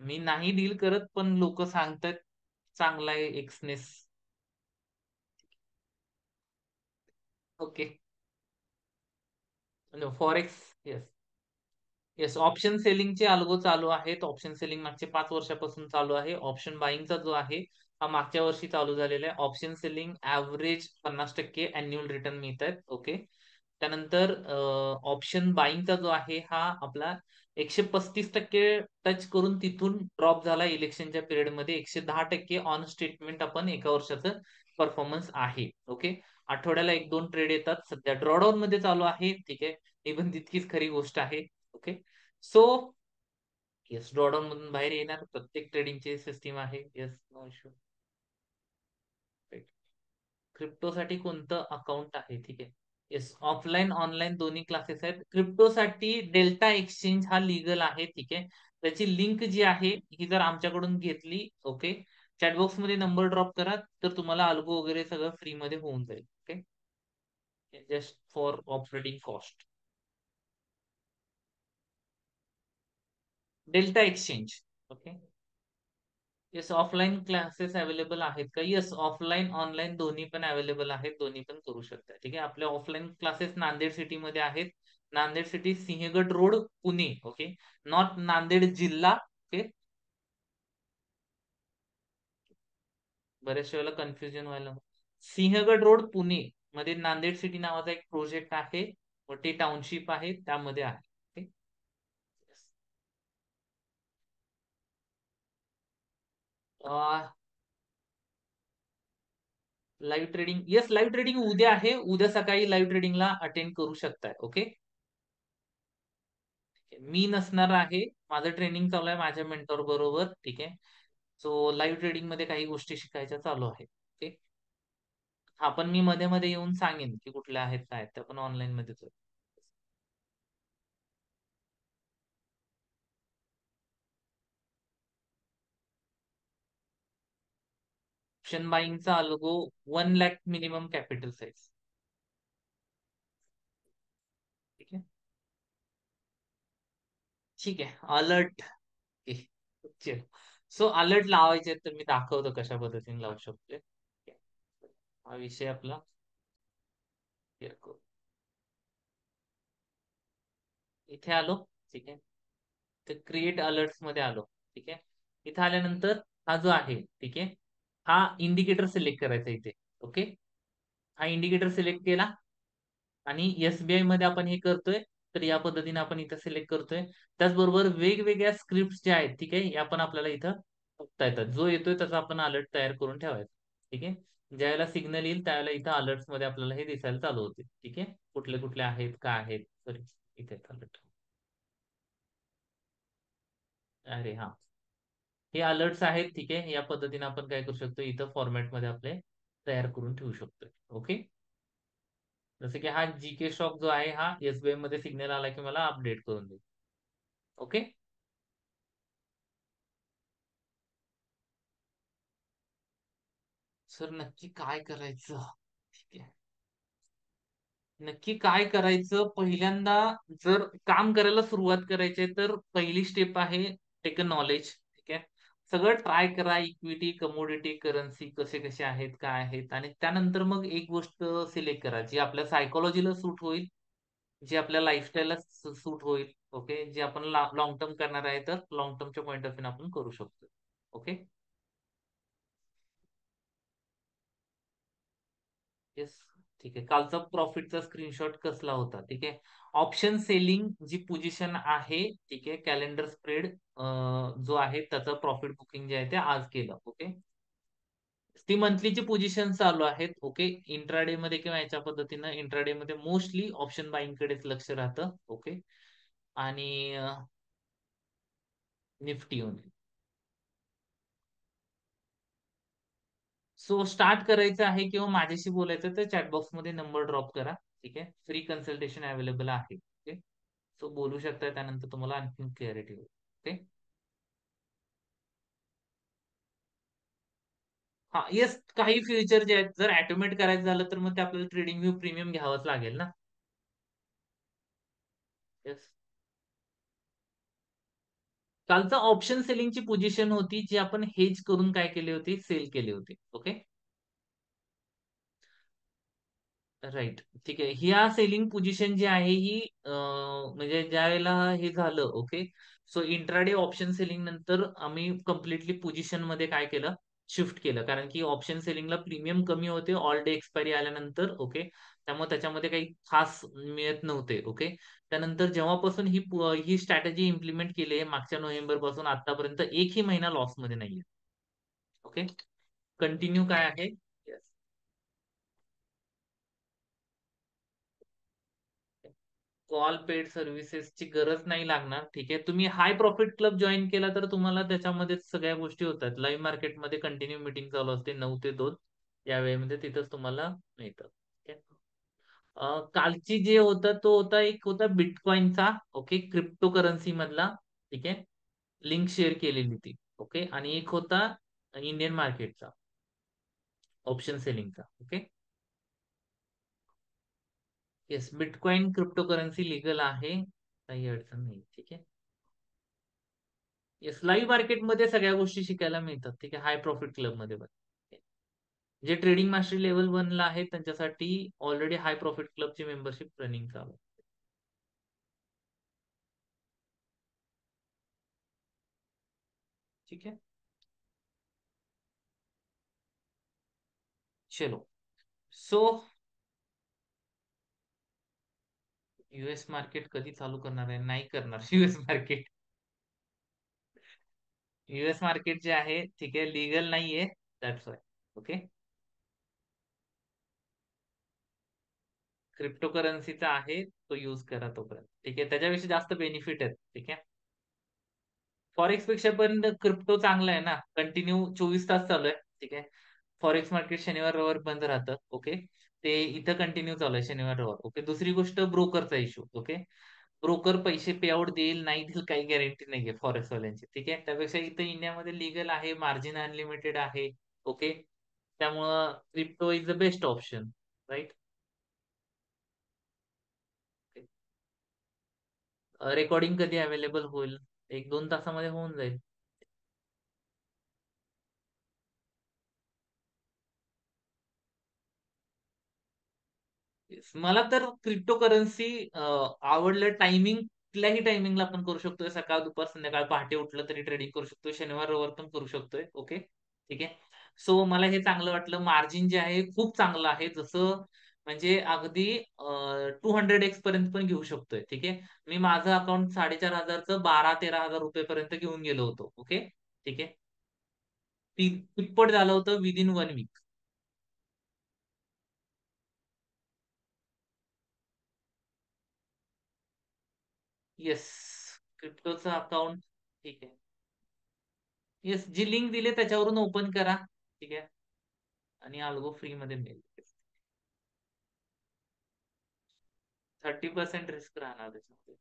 A: मी नाही डील करत, पण लोक सांगतात चांगला आहे Exness. Okay. Forex. Yes. Yes, option सेलिंगचे अल्गो चालू आहेत. ऑप्शन सेलिंग मागचे 5 वर्षापासून चालू आहे. ऑप्शन बाईंगचा जो आहे हा मागच्या वर्षी चालू झालेला आहे. Option selling average 50% annual return मिळत आहेत. ओके. त्यानंतर ऑप्शन बाईंगचा जो आहे हा आपला 135% टच करून तिथून ड्रॉप झाला इलेक्शनच्या पिरियडमध्ये. 110% ऑन स्टेटमेंट आपण एका वर्षाचं परफॉर्मन्स आहे. ओके. आठवड्याला 1-2 ट्रेड येतात. सध्या ड्रॉडाऊन मध्ये चालू आहे. ठीक आहे. इव्हन तितकीच खरी गोष्ट आहे. ओके. सो येस, ड्रॉडाऊन मधून बाहेर येणार प्रत्येक ट्रेडिंगची सिस्टीम आहे. Yes, no issue. क्रिप्टोसाठी कोणतं अकाउंट आहे? ठीक आहे. येस, ऑफलाईन ऑनलाईन दोन्ही क्लासेस आहेत. क्रिप्टोसाठी डेल्टा एक्सचेंज हा लीगल आहे. ठीक आहे. त्याची लिंक जी आहे ही जर आमच्याकडून घेतली, ओके, चॅटबॉक्स मध्ये नंबर ड्रॉप करा, तर तुम्हाला अल्गो वगैरे सगळं फ्री मध्ये होऊन जाईल. Okay. Just for operating cost. Delta exchange. Okay. Yes, offline classes available आहेत का? येस, ऑफलाईन ऑनलाईन दोन्ही पण अवेलेबल आहेत. दोन्ही पण करू शकता. ठीक आहे. आपल्या ऑफलाईन क्लासेस नांदेड सिटी मध्ये आहेत. Nanded city, Sinhagad road, Pune. Okay. Not Nanded जिल्हा. ओके. बऱ्याच वेळेला कन्फ्युजन व्हायला. सिंहगड रोड, पुणे मध्ये नांदेड सिटी नावाचा एक प्रोजेक्ट आहे. मोठी टाउनशिप आहे, त्यामध्ये आहे. Okay. Live trading, yes, live trading उद्या आहे. उद्या सकाळी लाईव्ह ट्रेडिंगला अटेंड करू शकताय. ओके. मी नसणार आहे. माझं ट्रेनिंग चालू आहे माझ्या मेंटॉर बरोबर. ठीक आहे. सो लाईव्ह ट्रेडिंग मध्ये काही गोष्टी शिकायच्या चालू आहे. ओके. हा, पण मी मध्ये मध्ये येऊन सांगेन की कुठल्या आहेत काय आहेत. त्या पण ऑनलाईन मध्येच आहेत. ऑप्शन बाईंगचा algo 1 lakh minimum capital size. ठीक आहे. ठीक आहे. अलर्ट. सो अलर्ट लावायचे तर मी दाखवतो कशा पद्धतीने लावू शकतो. हा विषय आपला clear करू. इथे आलो. ठीक आहे. तर क्रिएट अलर्ट्स मध्ये आलो. ठीक आहे. इथे आल्यानंतर हा जो आहे, ठीक आहे, हा इंडिकेटर सिलेक्ट करायचा इथे. ओके. हा इंडिकेटर सिलेक्ट केला आणि एसबीआय मध्ये आपण हे करतोय. तर या पद्धतीने आपण इथं सिलेक्ट करतोय. त्याचबरोबर वेगवेगळ्या स्क्रिप्ट ज्या आहेत, ठीक आहे, या पण आपल्याला इथं बघता येतात. जो येतोय त्याचा आपण अलर्ट तयार करून ठेवायचा. ठीक आहे. ज्यावेळेला सिग्नल येईल त्यावेळेला इथं अलर्ट्स मध्ये आपल्याला हे दिसायला चालू होते. ठीक आहे. कुठले कुठले आहेत, काय आहेत, सॉरी, इथे अलर्ट. अरे हा, हे अलर्ट्स आहेत. ठीक आहे. या पद्धतीने आपण काय करू शकतो, इथं फॉर्मॅटमध्ये आपले तयार करून ठेवू शकतो. ओके. जसं की हा जीके स्टॉक जो आहे, हा एसबीआय मध्ये सिग्नल आला की मला अपडेट करून देईल. ओके. सर नक्की काय करायचं? ठीक आहे. नक्की काय करायचं? पहिल्यांदा जर काम करायला सुरुवात करायची आहे, तर पहिली स्टेप आहे टेक अ नॉलेज. ठीक आहे. सगळं ट्राय करा, इक्विटी, कमोडिटी, करन्सी कसे कसे आहेत, काय आहेत, आणि त्यानंतर मग एक गोष्ट सिलेक्ट करा जी आपल्या सायकोलॉजीला सूट होईल, जी आपल्या लाईफस्टाईलला सूट होईल. ओके. जे आपण लॉंग टर्म करणार आहे, तर लॉंग टर्मच्या पॉईंट ऑफ व्ह्यू आपण करू शकतो. ओके. येस. ठीक आहे. कालचा प्रॉफिटचा स्क्रीनशॉट कसला होता? ठीक आहे. ऑप्शन सेलिंग जी पोझिशन आहे, ठीक आहे, कॅलेंडर स्प्रेड जो आहे त्याचं प्रॉफिट बुकिंग जे आहे ते आज केलं. ओके. ती मंथलीची पोझिशन चालू आहेत. ओके. इंट्राडे मध्ये किंवा याच्या पद्धतीनं इंट्राडे मध्ये मोस्टली ऑप्शन बाईंग कडेच लक्ष राहतं. ओके. आणि निफ्टी ओनली. सो स्टार्ट करायचं आहे किंवा माझ्याशी बोलायचं तर चॅटबॉक्स मध्ये नंबर ड्रॉप करा. ठीक आहे. फ्री कन्सल्टेशन अवेलेबल आहे. ओके. सो बोलू शकता, त्यानंतर तुम्हाला आणखी क्लॅरिटी होईल. ओके. हा येस. काही फ्युचर जे आहेत जर ऑटोमेट करायचं झालं तर मग ते आपल्याला ट्रेडिंग व्यू प्रीमियम घ्यावंच लागेल ना. येस. कालचा ऑप्शन सेलिंगची पोझिशन होती जी आपण हेज करून काय केली होती, सेल केली होती. ओके. राईट. ठीक आहे. ह्या सेलिंग पोझिशन जी आहे ही म्हणजे ज्या वेळेला हे झालं. Okay. So intraday option selling नंतर आम्ही कम्प्लिटली पोझिशन मध्ये काय केलं, शिफ्ट केलं, कारण की ऑप्शन सेलिंगला प्रीमियम कमी होते ऑल डे एक्सपायरी आल्यानंतर. ओके. त्यामुळे त्याच्यामध्ये काही खास मिळत नव्हते. ओके. त्यानंतर जेव्हापासून ही स्ट्रॅटेजी इम्प्लिमेंट केली आहे मागच्या नोव्हेंबर पासून आतापर्यंत एकही महिना लॉस मध्ये नाहीये. ओके. कंटिन्यू काय आहे. कॉल पेड सर्व्हिसेसची गरज नाही लागणार. ठीक आहे. तुम्ही हाय प्रॉफिट क्लब जॉईन केला तर तुम्हाला त्याच्यामध्ये सगळ्या गोष्टी होतात. लाईव्ह मार्केटमध्ये कंटिन्यू मीटिंग चालू असते 9 ते 2. या वेळेमध्ये तिथंच तुम्हाला मिळतं. ठीक आहे. कालची जे होता तो होता, एक होता बिटकॉइनचा. ओके. क्रिप्टो करन्सी मधला. ठीक आहे. लिंक शेअर केलेली ती. ओके. आणि एक होता इंडियन मार्केटचा ऑप्शन सेलिंगचा. Okay. Yes. Bitcoin cryptocurrency legal आहे. काही अडचण नाही. ठीक आहे. येस. लाईव्ह मार्केटमध्ये सगळ्या गोष्टी शिकायला मिळतात. ठीक आहे. हाय प्रॉफिट क्लब मध्ये पण. जे ट्रेडिंग मास्टर लेवल 1 ला आहे त्यांच्यासाठी ऑलरेडी हाय प्रॉफिट क्लबची मेंबरशिप रनिंग चालू आहे. ठीक आहे. चलो. सो युएस मार्केट कधी चालू करणार आहे? नाही करणार युएस मार्केट. युएस मार्केट जे आहे, ठीक आहे, लिगल नाहीये. That's why. ओके. क्रिप्टो करन्सीचा आहे तो यूज करा तोपर्यंत. ठीक आहे. त्याच्याविषयी जास्त बेनिफिट आहेत. ठीक आहे. फॉरेक्स पेक्षा पण क्रिप्टो चांगला आहे ना, कंटिन्यू 24 तास चालू आहे. ठीक आहे. फॉरेक्स मार्केट शनिवार रविवार बंद राहतं. ओके. ते इथं कंटिन्यू चालू आहे शनिवार रविवार. ओके. दुसरी गोष्ट ब्रोकरचा इश्यू. ओके. ब्रोकर पैसे पेआउट देईल नाही देईल काही गॅरंटी नाहीये फॉरेक्स वाल्यांची. ठीक आहे. त्यापेक्षा इथं इंडियामध्ये लीगल आहे, मार्जिन अनलिमिटेड आहे. ओके. त्यामुळं crypto is the best option. Right. Recording कधी अवेलेबल होईल? 1-2 तासामध्ये होऊन जाईल. Yes. मला तर क्रिप्टो करन्सी आवडलं. टायमिंग कुठल्याही टायमिंगला आपण करू शकतोय. सकाळ, दुपार, संध्याकाळ, पहाटे उठलं तरी ट्रेडिंग करू शकतोय. शनिवार, रविवार पण करू शकतोय. ओके. ठीक आहे. सो मला हे चांगलं वाटलं. मार्जिन जे आहे खूप चांगलं आहे. जसं म्हणजे अगदी 200x पर्यंत पण घेऊ शकतोय. ठीक आहे. मी माझं अकाउंट 4,500चं 12-13 हजार पर्यंत घेऊन गेलो होतो. ओके. ठीक आहे. तिप्पट झालं होतं विदिन 1 वीक. येस. क्रिप्टोचं अकाउंट. ठीक आहे. येस, जी लिंक दिली त्याच्यावरून ओपन करा. ठीक आहे. आणि अल्गो फ्री मध्ये मिळेल. 30% रिस्क राहणार त्याच्यामध्ये.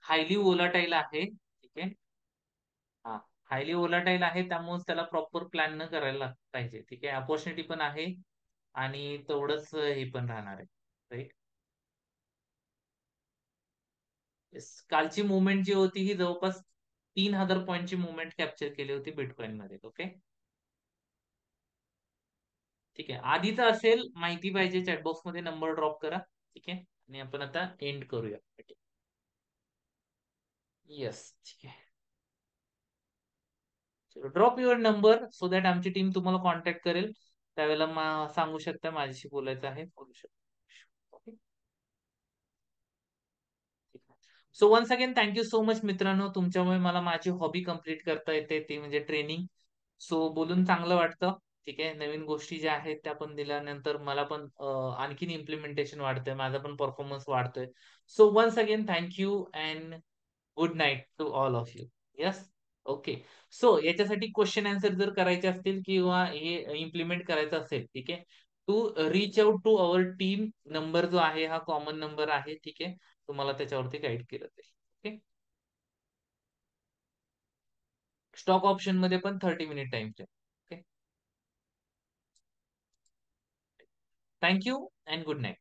A: हायली वोलाटाईल आहे. ठीक आहे. हा. हायली वोलाटाईल आहे त्यामुळे त्याला प्रॉपर प्लॅन न करायला पाहिजे. ठीक आहे. अपॉर्च्युनिटी पण आहे आणि तेवढंच हे पण राहणार आहे. राईट. येस. कालची मुवमेंट जी होती ही जवळपास 3,000 पॉईंटची मुवमेंट कॅप्चर केली होती बिटकॉइन मध्ये. ओके. ठीक आहे. आधीच असेल माहिती पाहिजे चॅटबॉक्स मध्ये नंबर ड्रॉप करा. ठीक आहे. आणि आपण आता एंड करूया. येस. ठीक आहे. Drop your number so that आमची टीम तुम्हाला कॉन्टॅक्ट करेल. त्यावेळेला सांगू शकता माझ्याशी बोलायचं आहे, बोलू शकता. Okay. So once again thank you so much मित्रांनो. तुमच्यामुळे मला माझी हॉबी कंप्लीट करता येते ती म्हणजे ट्रेनिंग. सो बोलून चांगलं वाटतं. ठीक आहे. नवीन गोष्टी ज्या आहेत त्या पण दिल्यानंतर मला पण आणखीन इम्प्लिमेंटेशन वाढतंय, माझा पण परफॉर्मन्स वाढतोय. So once again thank you and good night to all of you. Yes. Okay. So याच्यासाठी क्वेश्चन आन्सर जर करायचे असतील किंवा हे इम्प्लिमेंट करायचं असेल, ठीक आहे, to reach out to our team. Number जो आहे हा कॉमन नंबर आहे. ठीक आहे. तुम्हाला त्याच्यावरती गाईड केलं जाईल. ओके. स्टॉक ऑप्शन मध्ये पण 30 minute time frame. Okay. Thank you and good night.